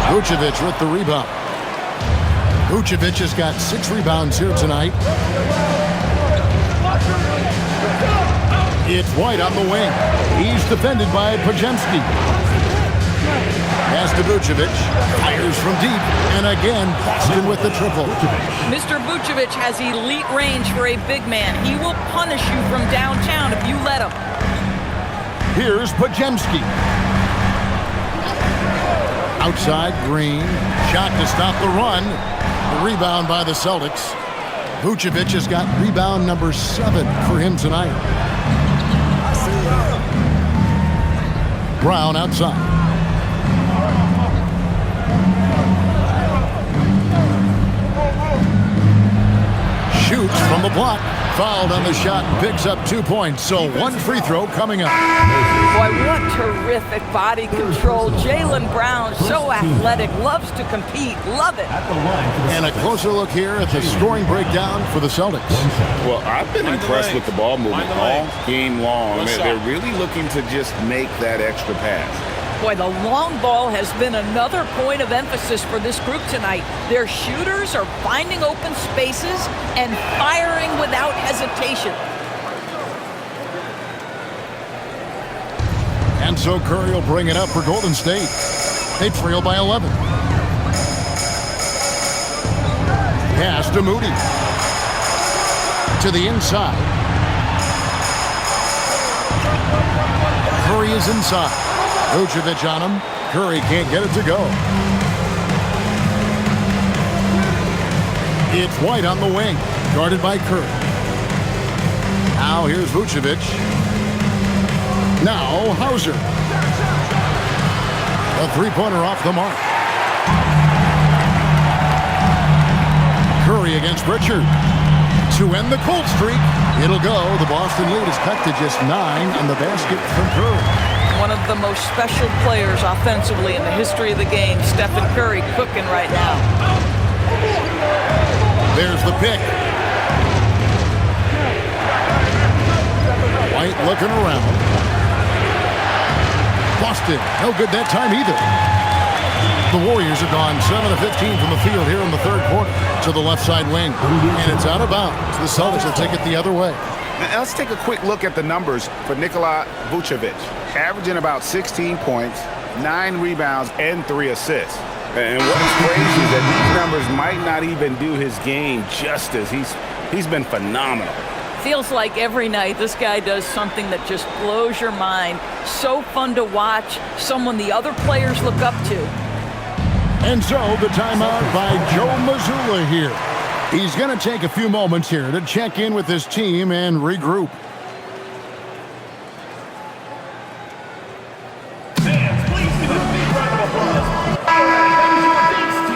Vucevic with the rebound. Vucevic has got 6 rebounds here tonight. It's White on the wing. He's defended by Podziemski. Pass to Vucevic. Fires from deep. And again, Boston with the triple. Mr. Vucevic has elite range for a big man. He will punish you from downtown if you let him. Here's Podziemski. Outside, Green. Shot to stop the run. The rebound by the Celtics. Vucevic has got rebound number 7 for him tonight. Brown outside. Shoots from the block. Fouled on the shot and picks up 2 points. So 1 free throw coming up. Boy, what terrific body control. Jaylen Brown, so athletic, loves to compete, love it. And a closer look here at the scoring breakdown for the Celtics. Well, I've been impressed with the ball movement all game long. They're really looking to just make that extra pass. Boy, the long ball has been another point of emphasis for this group tonight. Their shooters are finding open spaces and firing without hesitation. And so Curry will bring it up for Golden State. They trail by 11. Pass to Moody. To the inside. Curry is inside. Vucevic on him. Curry can't get it to go. It's White on the wing, guarded by Curry. Now here's Vucevic. Now Hauser. A three-pointer off the mark. Curry against Pritchard. To end the cold streak, it'll go. The Boston lead is cut to just 9 and the basket from Curry. One of the most special players offensively in the history of the game, Stephen Curry, cooking right now. There's the pick. White looking around. Boston, no good that time either. The Warriors have gone 7 of 15 from the field here in the third quarter to the left side wing. And it's out of bounds. The Celtics will take it the other way. Now, let's take a quick look at the numbers for Nikola Vucevic. Averaging about 16 points, 9 rebounds, and 3 assists. And what's crazy is that these numbers might not even do his game justice. He's been phenomenal. Feels like every night this guy does something that just blows your mind. So fun to watch, someone the other players look up to. And so the timeout by Joe Mazzulla here. He's going to take a few moments here to check in with his team and regroup.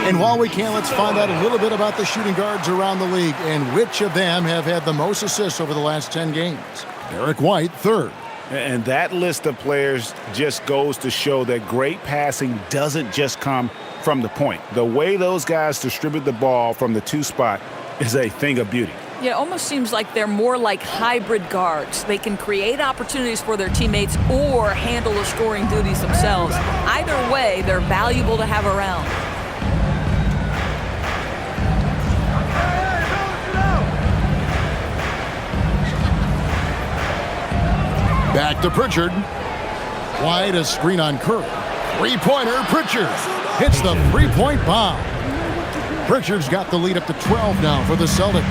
And while we can, let's find out a little bit about the shooting guards around the league and which of them have had the most assists over the last 10 games. Derek White, 3rd. And that list of players just goes to show that great passing doesn't just come from the point. The way those guys distribute the ball from the 2 spot is a thing of beauty. Yeah, it almost seems like they're more like hybrid guards. They can create opportunities for their teammates or handle the scoring duties themselves. Either way, they're valuable to have around. Back to Pritchard. White, a screen on Curry. Three-pointer, Pritchard hits the three-point bomb. Pritchard's got the lead up to 12 now for the Celtics.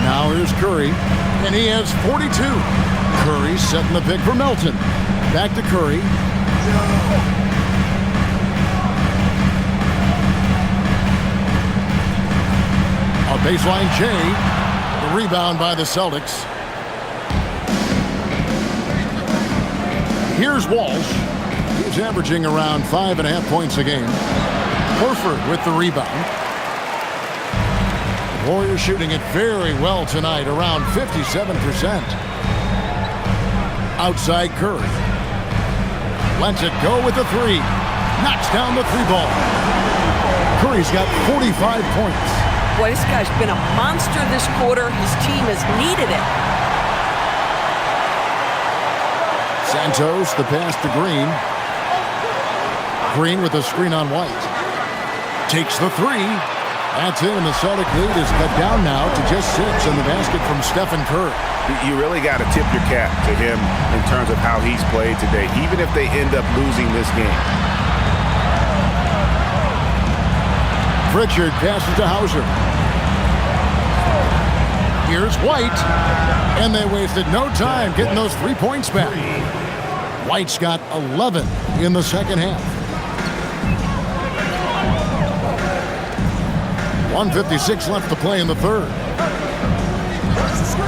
Now here's Curry, and he has 42. Curry setting the pick for Melton. Back to Curry. A baseline J. The rebound by the Celtics. Here's Walsh. He's averaging around 5.5 points a game. Horford with the rebound. The Warriors shooting it very well tonight, around 57%. Outside Curry. Lets it go with the 3. Knocks down the 3-ball. Curry's got 45 points. Boy, this guy's been a monster this quarter. His team has needed it. Santos, the pass to Green. Green with a screen on White. Takes the 3. That's it, and the Celtic lead is cut down now to just 6 in the basket from Stephen Curry. You really got to tip your cap to him in terms of how he's played today, even if they end up losing this game. Pritchard passes to Hauser. Here's White. And they wasted no time getting those 3 points back. White's got 11 in the second half. 1:56 left to play in the third.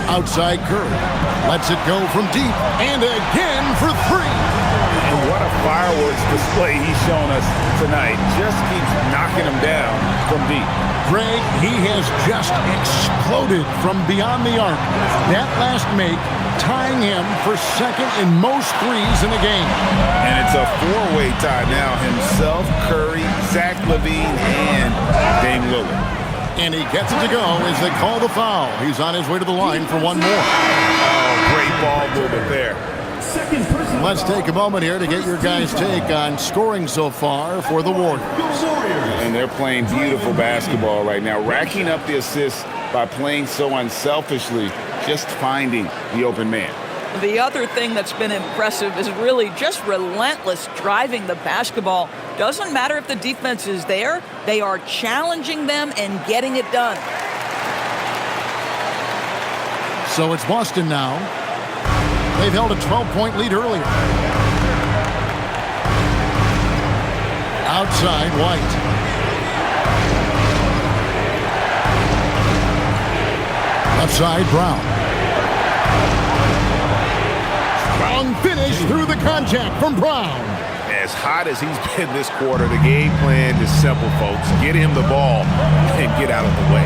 Outside Curry. Lets it go from deep. And again for three. And what a fireworks display he's shown us tonight. Just keeps knocking them down from deep. Greg, he has just exploded from beyond the arc. That last make tying him for second in most threes in a game. And it's a four-way tie now. Himself, Curry, Zach LaVine, and Dame Lillard. And he gets it to go as they call the foul. He's on his way to the line for one more. Oh, great ball movement there. Let's take a moment here to get your guys' take on scoring so far for the Warriors. And they're playing beautiful basketball right now, racking up the assists by playing so unselfishly, just finding the open man. The other thing that's been impressive is really just relentless driving the basketball. Doesn't matter if the defense is there, they are challenging them and getting it done. So it's Boston now. They've held a 12-point lead earlier. Outside, White. Left side, Brown. Strong finish through the contact from Brown. As hot as he's been this quarter, the game plan is simple, folks. Get him the ball and get out of the way.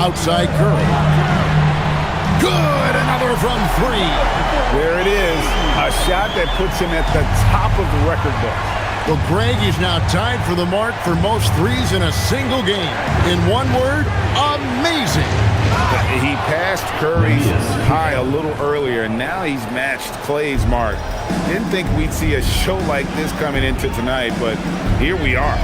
Outside Curry. Good, another from three. There it is, a shot that puts him at the top of the record book. Well, Greg is now tied for the mark for most threes in a single game. In one word, amazing. He passed Curry's high a little earlier, and now he's matched Clay's mark. Didn't think we'd see a show like this coming into tonight, but here we are.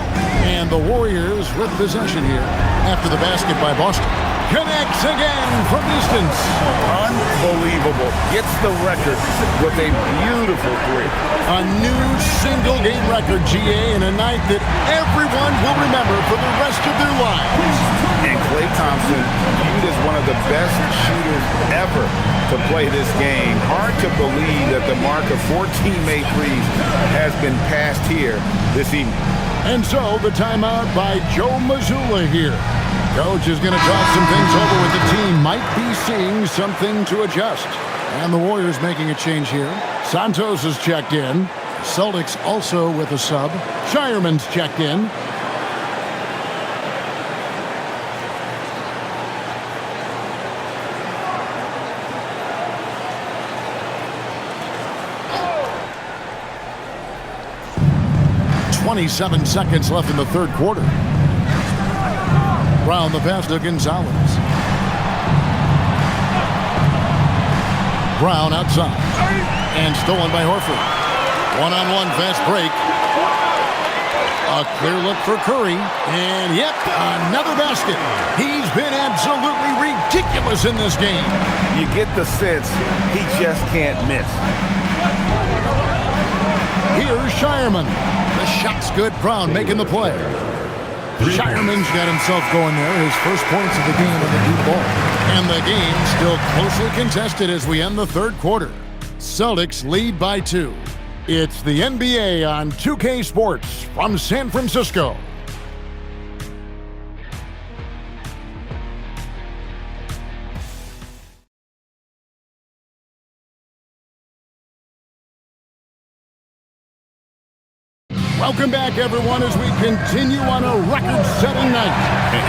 And the Warriors with possession here after the basket by Boston. Connects again from distance. Unbelievable. Gets the record with a beautiful three. A new single-game record, GA, in a night that everyone will remember for the rest of their lives. And Klay Thompson viewed as one of the best shooters ever to play this game. Hard to believe that the mark of 14 made threes has been passed here this evening. And so the timeout by Joe Mazzulla here. Coach is going to talk some things over with the team. Might be seeing something to adjust. And the Warriors making a change here. Santos has checked in. Celtics also with a sub. Shireman's checked in. .27 seconds left in the third quarter. Brown the pass to Gonzalez. Brown outside. And stolen by Horford. One-on-one fast break. A clear look for Curry. And yep, another basket. He's been absolutely ridiculous in this game. You get the sense he just can't miss. Here's Shireman. The shot's good. Brown making the play. Shireman's got himself going there. His first points of the game on the deep ball. And the game still closely contested as we end the third quarter. Celtics lead by 2. It's the NBA on 2K Sports from San Francisco. Welcome back, everyone, as we continue on a record-setting night.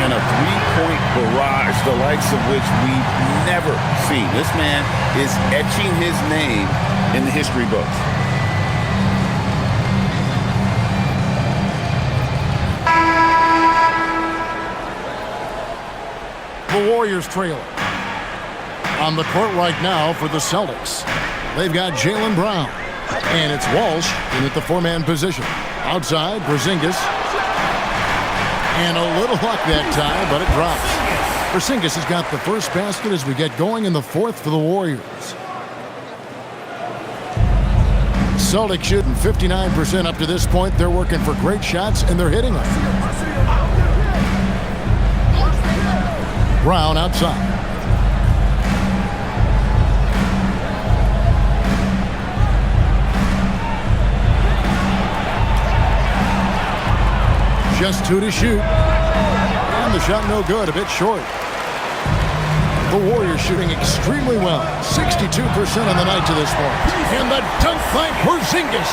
And a three-point barrage, the likes of which we've never seen. This man is etching his name in the history books. The Warriors trail on the court right now for the Celtics. They've got Jaylen Brown, and it's Walsh in at the four-man position. Outside, Porzingis. And a little luck that time, but it drops. Porzingis has got the first basket as we get going in the fourth for the Warriors. Celtics shooting 59% up to this point. They're working for great shots, and they're hitting them. Brown outside. Just 2 to shoot. And the shot no good, a bit short. The Warriors shooting extremely well. 62% on the night to this point. And the dunk by Porzingis.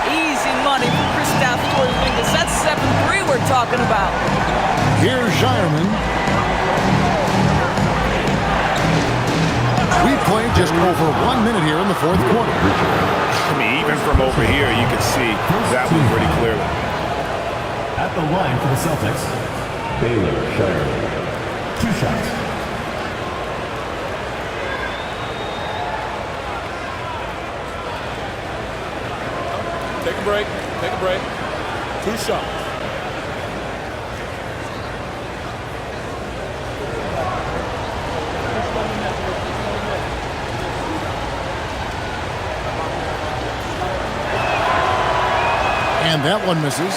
Easy money for Kristaps Porzingis. That's 7-3 we're talking about. Here's Zierman. We've played just over 1 minute here in the fourth quarter. I mean, even from over here, you can see that one pretty clearly. At the line for the Celtics, Baylor Shire. 2 shots. Take a break. Take a break. 2 shots. And that one misses.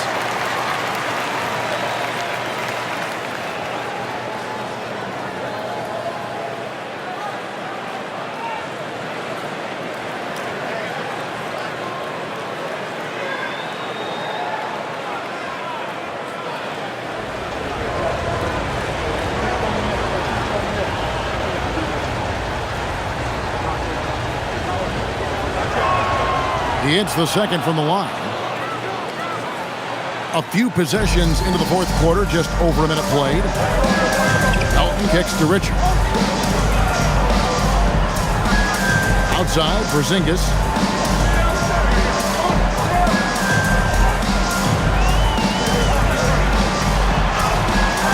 He hits the second from the line. A few possessions into the fourth quarter, just over a minute played. Elton kicks to Richard. Outside, Porzingis.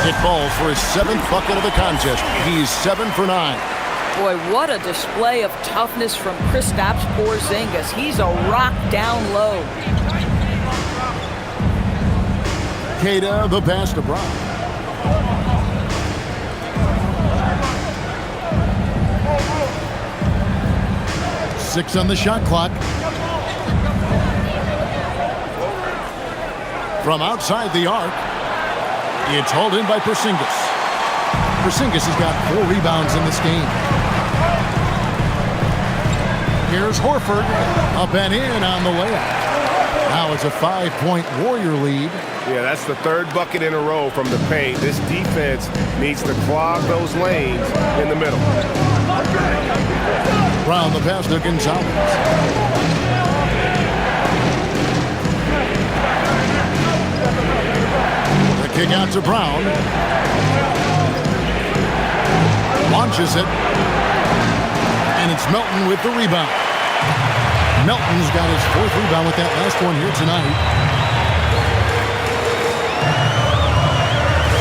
It falls for his 7th bucket of the contest. He's 7 for 9. Boy, what a display of toughness from Kristaps Porzingis. He's a rock down low. Queta, the pass to Brown. Six on the shot clock. From outside the arc, it's hauled in by Porzingis. Porzingis has got 4 rebounds in this game. Here's Horford, up and in on the layup. Now it's a 5-point Warrior lead. Yeah, that's the 3rd bucket in a row from the paint. This defense needs to clog those lanes in the middle. Brown, the pass to Gonzalez. The kick out to Brown. Launches it. And it's Melton with the rebound. Melton's got his 4th rebound with that last one here tonight.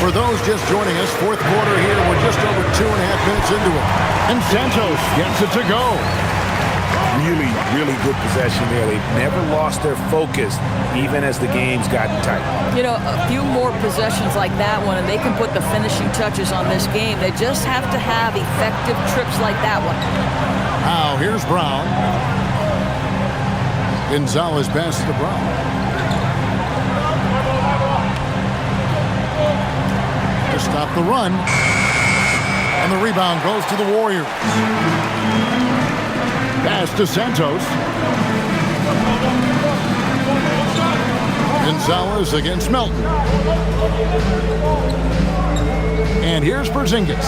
For those just joining us, fourth quarter here. We're just over 2.5 minutes into it. And Santos gets it to go. Really, really good possession there. They've never lost their focus, even as the game's gotten tight. You know, a few more possessions like that one, and they can put the finishing touches on this game. They just have to have effective trips like that one. Now, here's Brown. Gonzalez passes to Brown. To stop the run. And the rebound goes to the Warriors. Pass to Santos. Gonzalez against Melton. And here's Porzingis.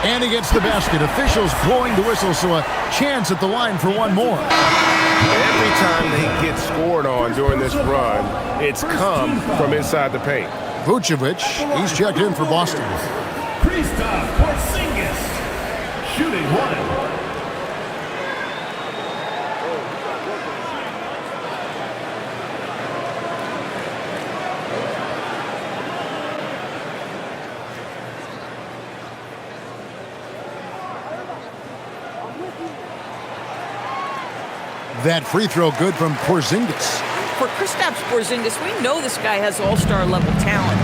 And he gets the basket. Officials blowing the whistle, so a chance at the line for one more. Every time they get scored on during this run, it's come from inside the paint. Vucevic, he's checked in for Boston. Kristaps Porzingis, shooting 1. That free throw good from Porzingis. For Kristaps Porzingis, we know this guy has all-star level talent.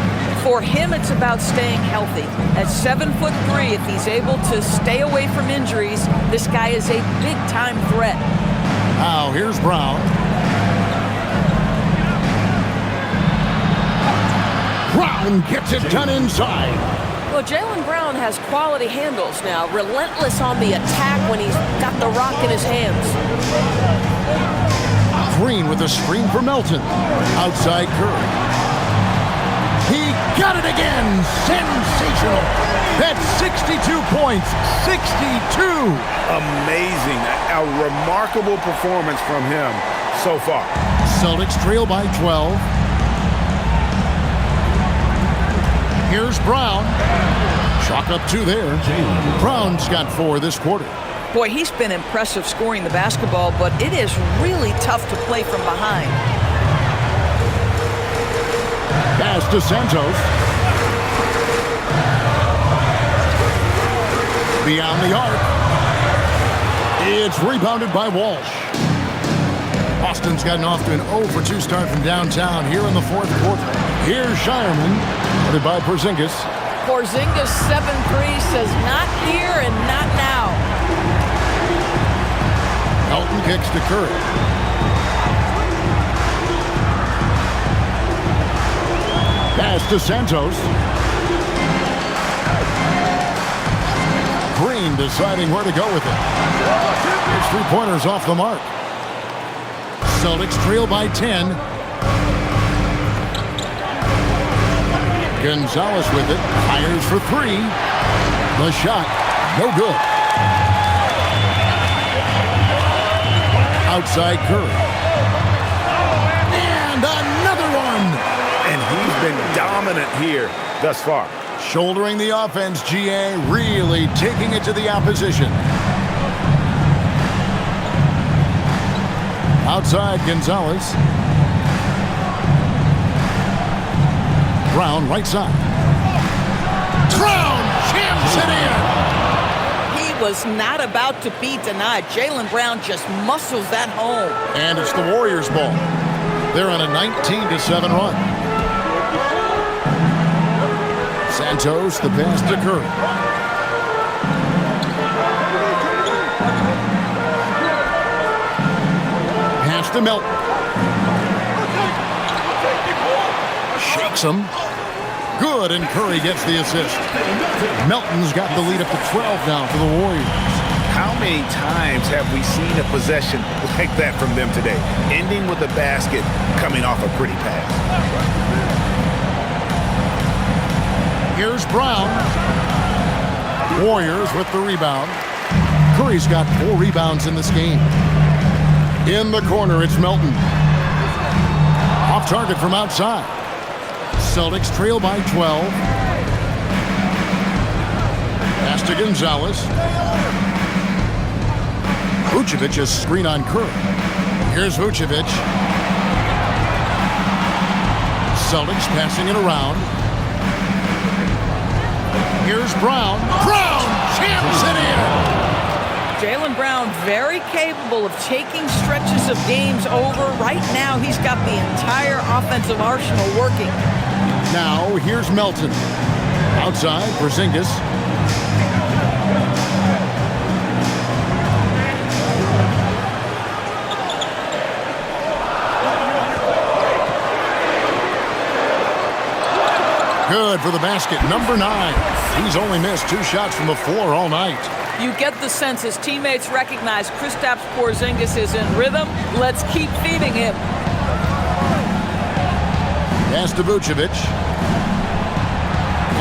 For him, it's about staying healthy. At 7'3", if he's able to stay away from injuries, this guy is a big-time threat. Now, here's Brown. Brown gets it done inside. Well, Jaylen Brown has quality handles now, relentless on the attack when he's got the rock in his hands. Green with a screen for Melton. Outside Curry. He got it again. Sensational. That's 62 points. 62. Amazing. A remarkable performance from him so far. Celtics trail by 12. Here's Brown. Chalk up 2 there. Brown's got 4 this quarter. Boy, he's been impressive scoring the basketball, but it is really tough to play from behind. Pass to Santos. Beyond the arc. It's rebounded by Walsh. Boston's gotten off to an 0-for-2 start from downtown here in the 4th quarter. Here's Shireman, headed by Porzingis. Porzingis 7-3 says not here and not now. Melton kicks to Curry. Pass to Santos. Green deciding where to go with it. His 3-pointers off the mark. Celtics trail by 10. Gonzalez with it. Fires for 3. The shot, no good. Outside Curry. And another one. And he's been dominant here thus far. Shouldering the offense, GA, really taking it to the opposition. Outside Gonzalez. Brown right side. Brown jams it in. He was not about to be denied. Jaylen Brown just muscles that home. And it's the Warriors' ball. They're on a 19-7 run. Santos, the pass to Curry. Pass to Melton. Shakes him. Good, and Curry gets the assist. Melton's got the lead up to 12 now for the Warriors. How many times have we seen a possession like that from them today? Ending with a basket, coming off a pretty pass. Here's Brown. Warriors with the rebound. Curry's got 4 rebounds in this game. In the corner, it's Melton. Off target from outside. Celtics trail by 12. Pass to Gonzalez. Vucevic is screen on Curry. Here's Vucevic. Celtics passing it around. Here's Brown. Brown jams it in. Jaylen Brown very capable of taking stretches of games over. Right now, he's got the entire offensive arsenal working. Now, here's Melton. Outside, Porzingis. Good for the basket. Number 9. He's only missed 2 shots from the floor all night. You get the sense his teammates recognize Kristaps Porzingis is in rhythm. Let's keep feeding him. Pass to Vucevic.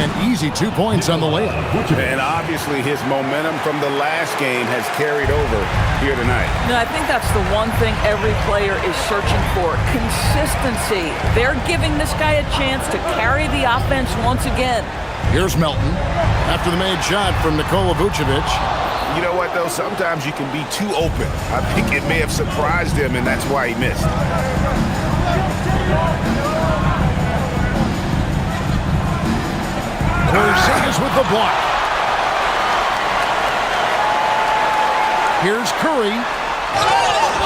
An easy 2 points on the layup. And obviously his momentum from the last game has carried over here tonight. No, I think that's the one thing every player is searching for. Consistency. They're giving this guy a chance to carry the offense once again. Here's Melton. After the made shot from Nikola Vucevic. You know what, though? Sometimes you can be too open. I think it may have surprised him, and that's why he missed. Porzingis with the block. Here's Curry.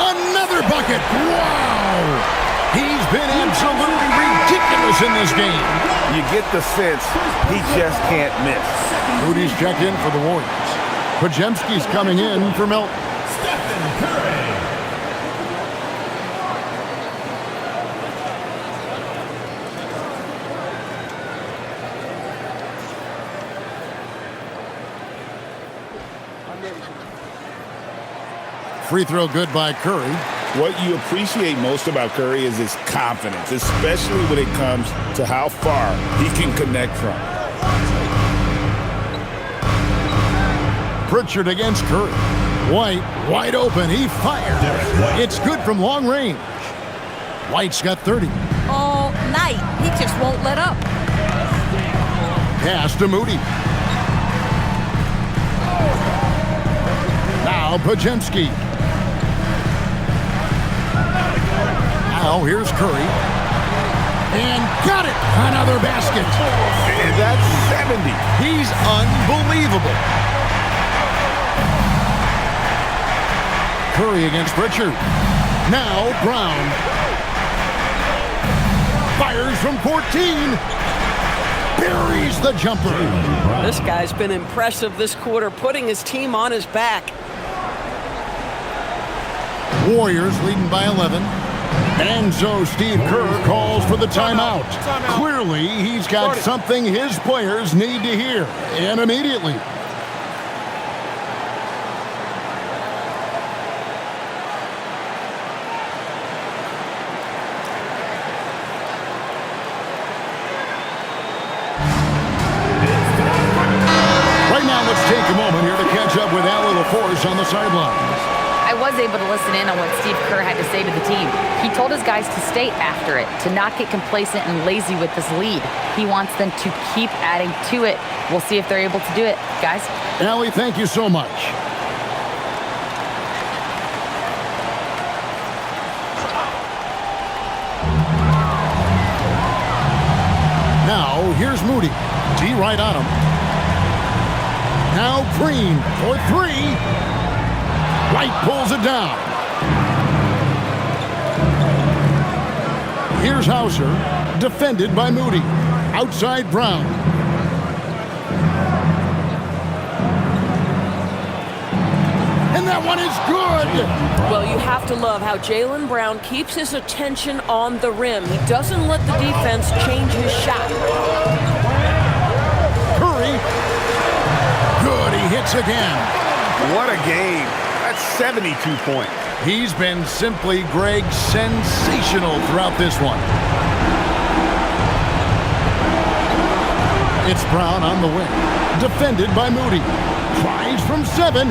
Another bucket. Wow. He's been absolutely ridiculous in this game. You get the sense he just can't miss. Moody's checked in for the Warriors. Podziemski's coming in for Melton. Free throw good by Curry. What you appreciate most about Curry is his confidence, especially when it comes to how far he can connect from. Pritchard against Curry. White, wide open. He fires. It's good from long range. White's got 30. All night. He just won't let up. Pass to Moody. Now Podziemski. Now here's Curry. And got it. Another basket. And that's 70. He's unbelievable. Curry against Pritchard. Now Brown. Fires from 14. Buries the jumper. This guy's been impressive this quarter, putting his team on his back. Warriors leading by 11. And so Steve Kerr calls for the timeout. Clearly, he's got something his players need to hear, and immediately. Right now, let's take a moment here to catch up with Al LaForce on the sidelines. I was able to listen in on what Steve Kerr had to say to the team. He told his guys to stay after it, to not get complacent and lazy with this lead. He wants them to keep adding to it. We'll see if they're able to do it. Guys? Allie, thank you so much. Now, here's Moody. D right on him. Now Green for three. White pulls it down. Here's Hauser, defended by Moody. Outside Brown. And that one is good. Well, you have to love how Jaylen Brown keeps his attention on the rim. He doesn't let the defense change his shot. Curry. Good, he hits again. What a game. That's 72 points. He's been simply, Greg, sensational throughout this one. It's Brown on the wing. Defended by Moody. Tries from 7.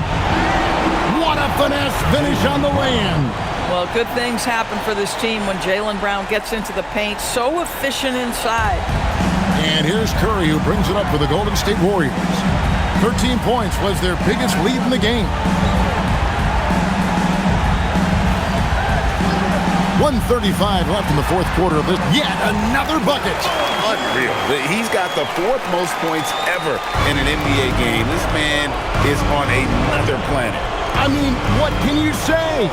What a finesse finish on the lay-in. Well, good things happen for this team when Jaylen Brown gets into the paint. So efficient inside. And here's Curry, who brings it up for the Golden State Warriors. 13 points was their biggest lead in the game. 1:35 left in the fourth quarter of this. Yet another bucket. Unreal. He's got the 4th most points ever in an NBA game. This man is on another planet. I mean, what can you say?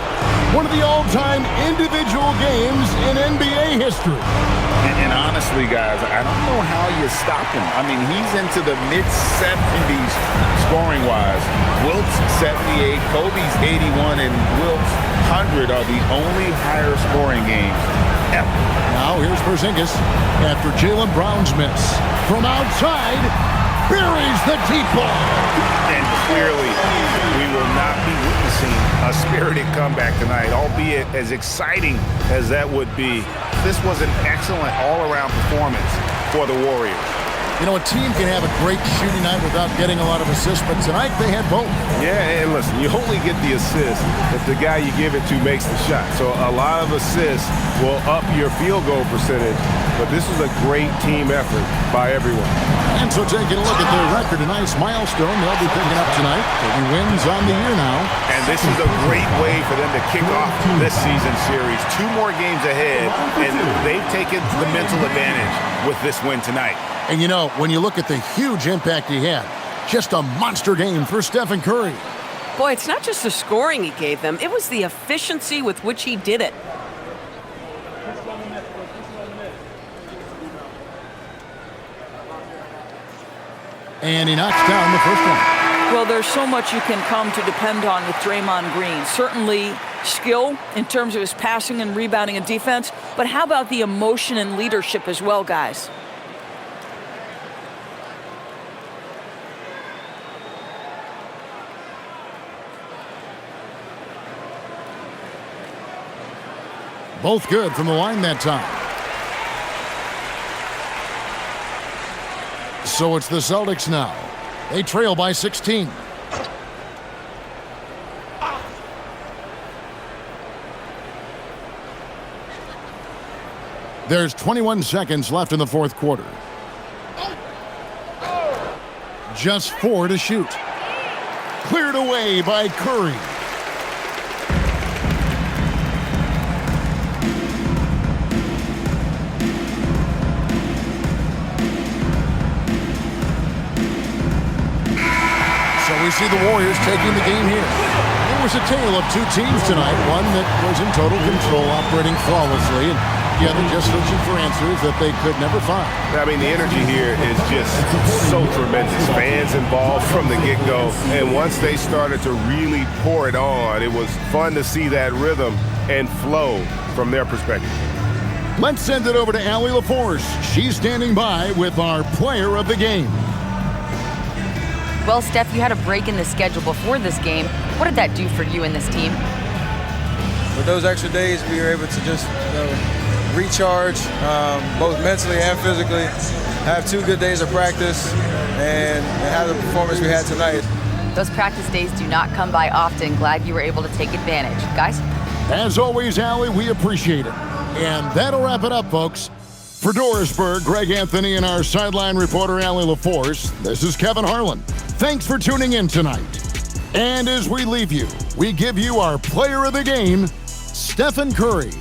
One of the all-time individual games in NBA history. And honestly, guys, I don't know how you stop him. I mean, he's into the mid-70s scoring-wise. Wilt's 78, Kobe's 81, and Wilt's 100 are the only higher scoring games ever. Now here's Porzingis after Jaylen Brown's miss. From outside, buries the deep ball. And clearly, we will not be witnessing a spirited comeback tonight, albeit as exciting as that would be. This was an excellent all-around performance for the Warriors. You know, a team can have a great shooting night without getting a lot of assists, but tonight they had both. Yeah, and listen, you only get the assist if the guy you give it to makes the shot. So a lot of assists will up your field goal percentage, but this is a great team effort by everyone. And so taking a look at their record, a nice milestone they'll be picking up tonight. 30 wins on the year now. And this is a great way for them to kick off this season series. 2 more games ahead, and they've taken the mental advantage with this win tonight. And you know, when you look at the huge impact he had, just a monster game for Stephen Curry. Boy, it's not just the scoring he gave them. It was the efficiency with which he did it. And he knocks down the first one. Well, there's so much you can come to depend on with Draymond Green. Certainly skill in terms of his passing and rebounding and defense, but how about the emotion and leadership as well, guys? Both good from the line that time. So it's the Celtics now. They trail by 16. There's 21 seconds left in the fourth quarter. Just 4 to shoot. Cleared away by Curry. So we see the Warriors taking the game here. It was a tale of two teams tonight. One that was in total control, operating flawlessly, and the other just searching for answers that they could never find. I mean, the energy here is just so tremendous. Fans involved from the get-go, and once they started to really pour it on, it was fun to see that rhythm and flow from their perspective. Let's send it over to Allie LaForce. She's standing by with our player of the game. Well, Steph, you had a break in the schedule before this game. What did that do for you and this team? With those extra days, we were able to just recharge, both mentally and physically, have 2 good days of practice, and have the performance we had tonight. Those practice days do not come by often. Glad you were able to take advantage. Guys? As always, Allie, we appreciate it. And that'll wrap it up, folks. For Dorisburg, Greg Anthony, and our sideline reporter, Allie LaForce, this is Kevin Harlan. Thanks for tuning in tonight. And as we leave you, we give you our player of the game, Stephen Curry.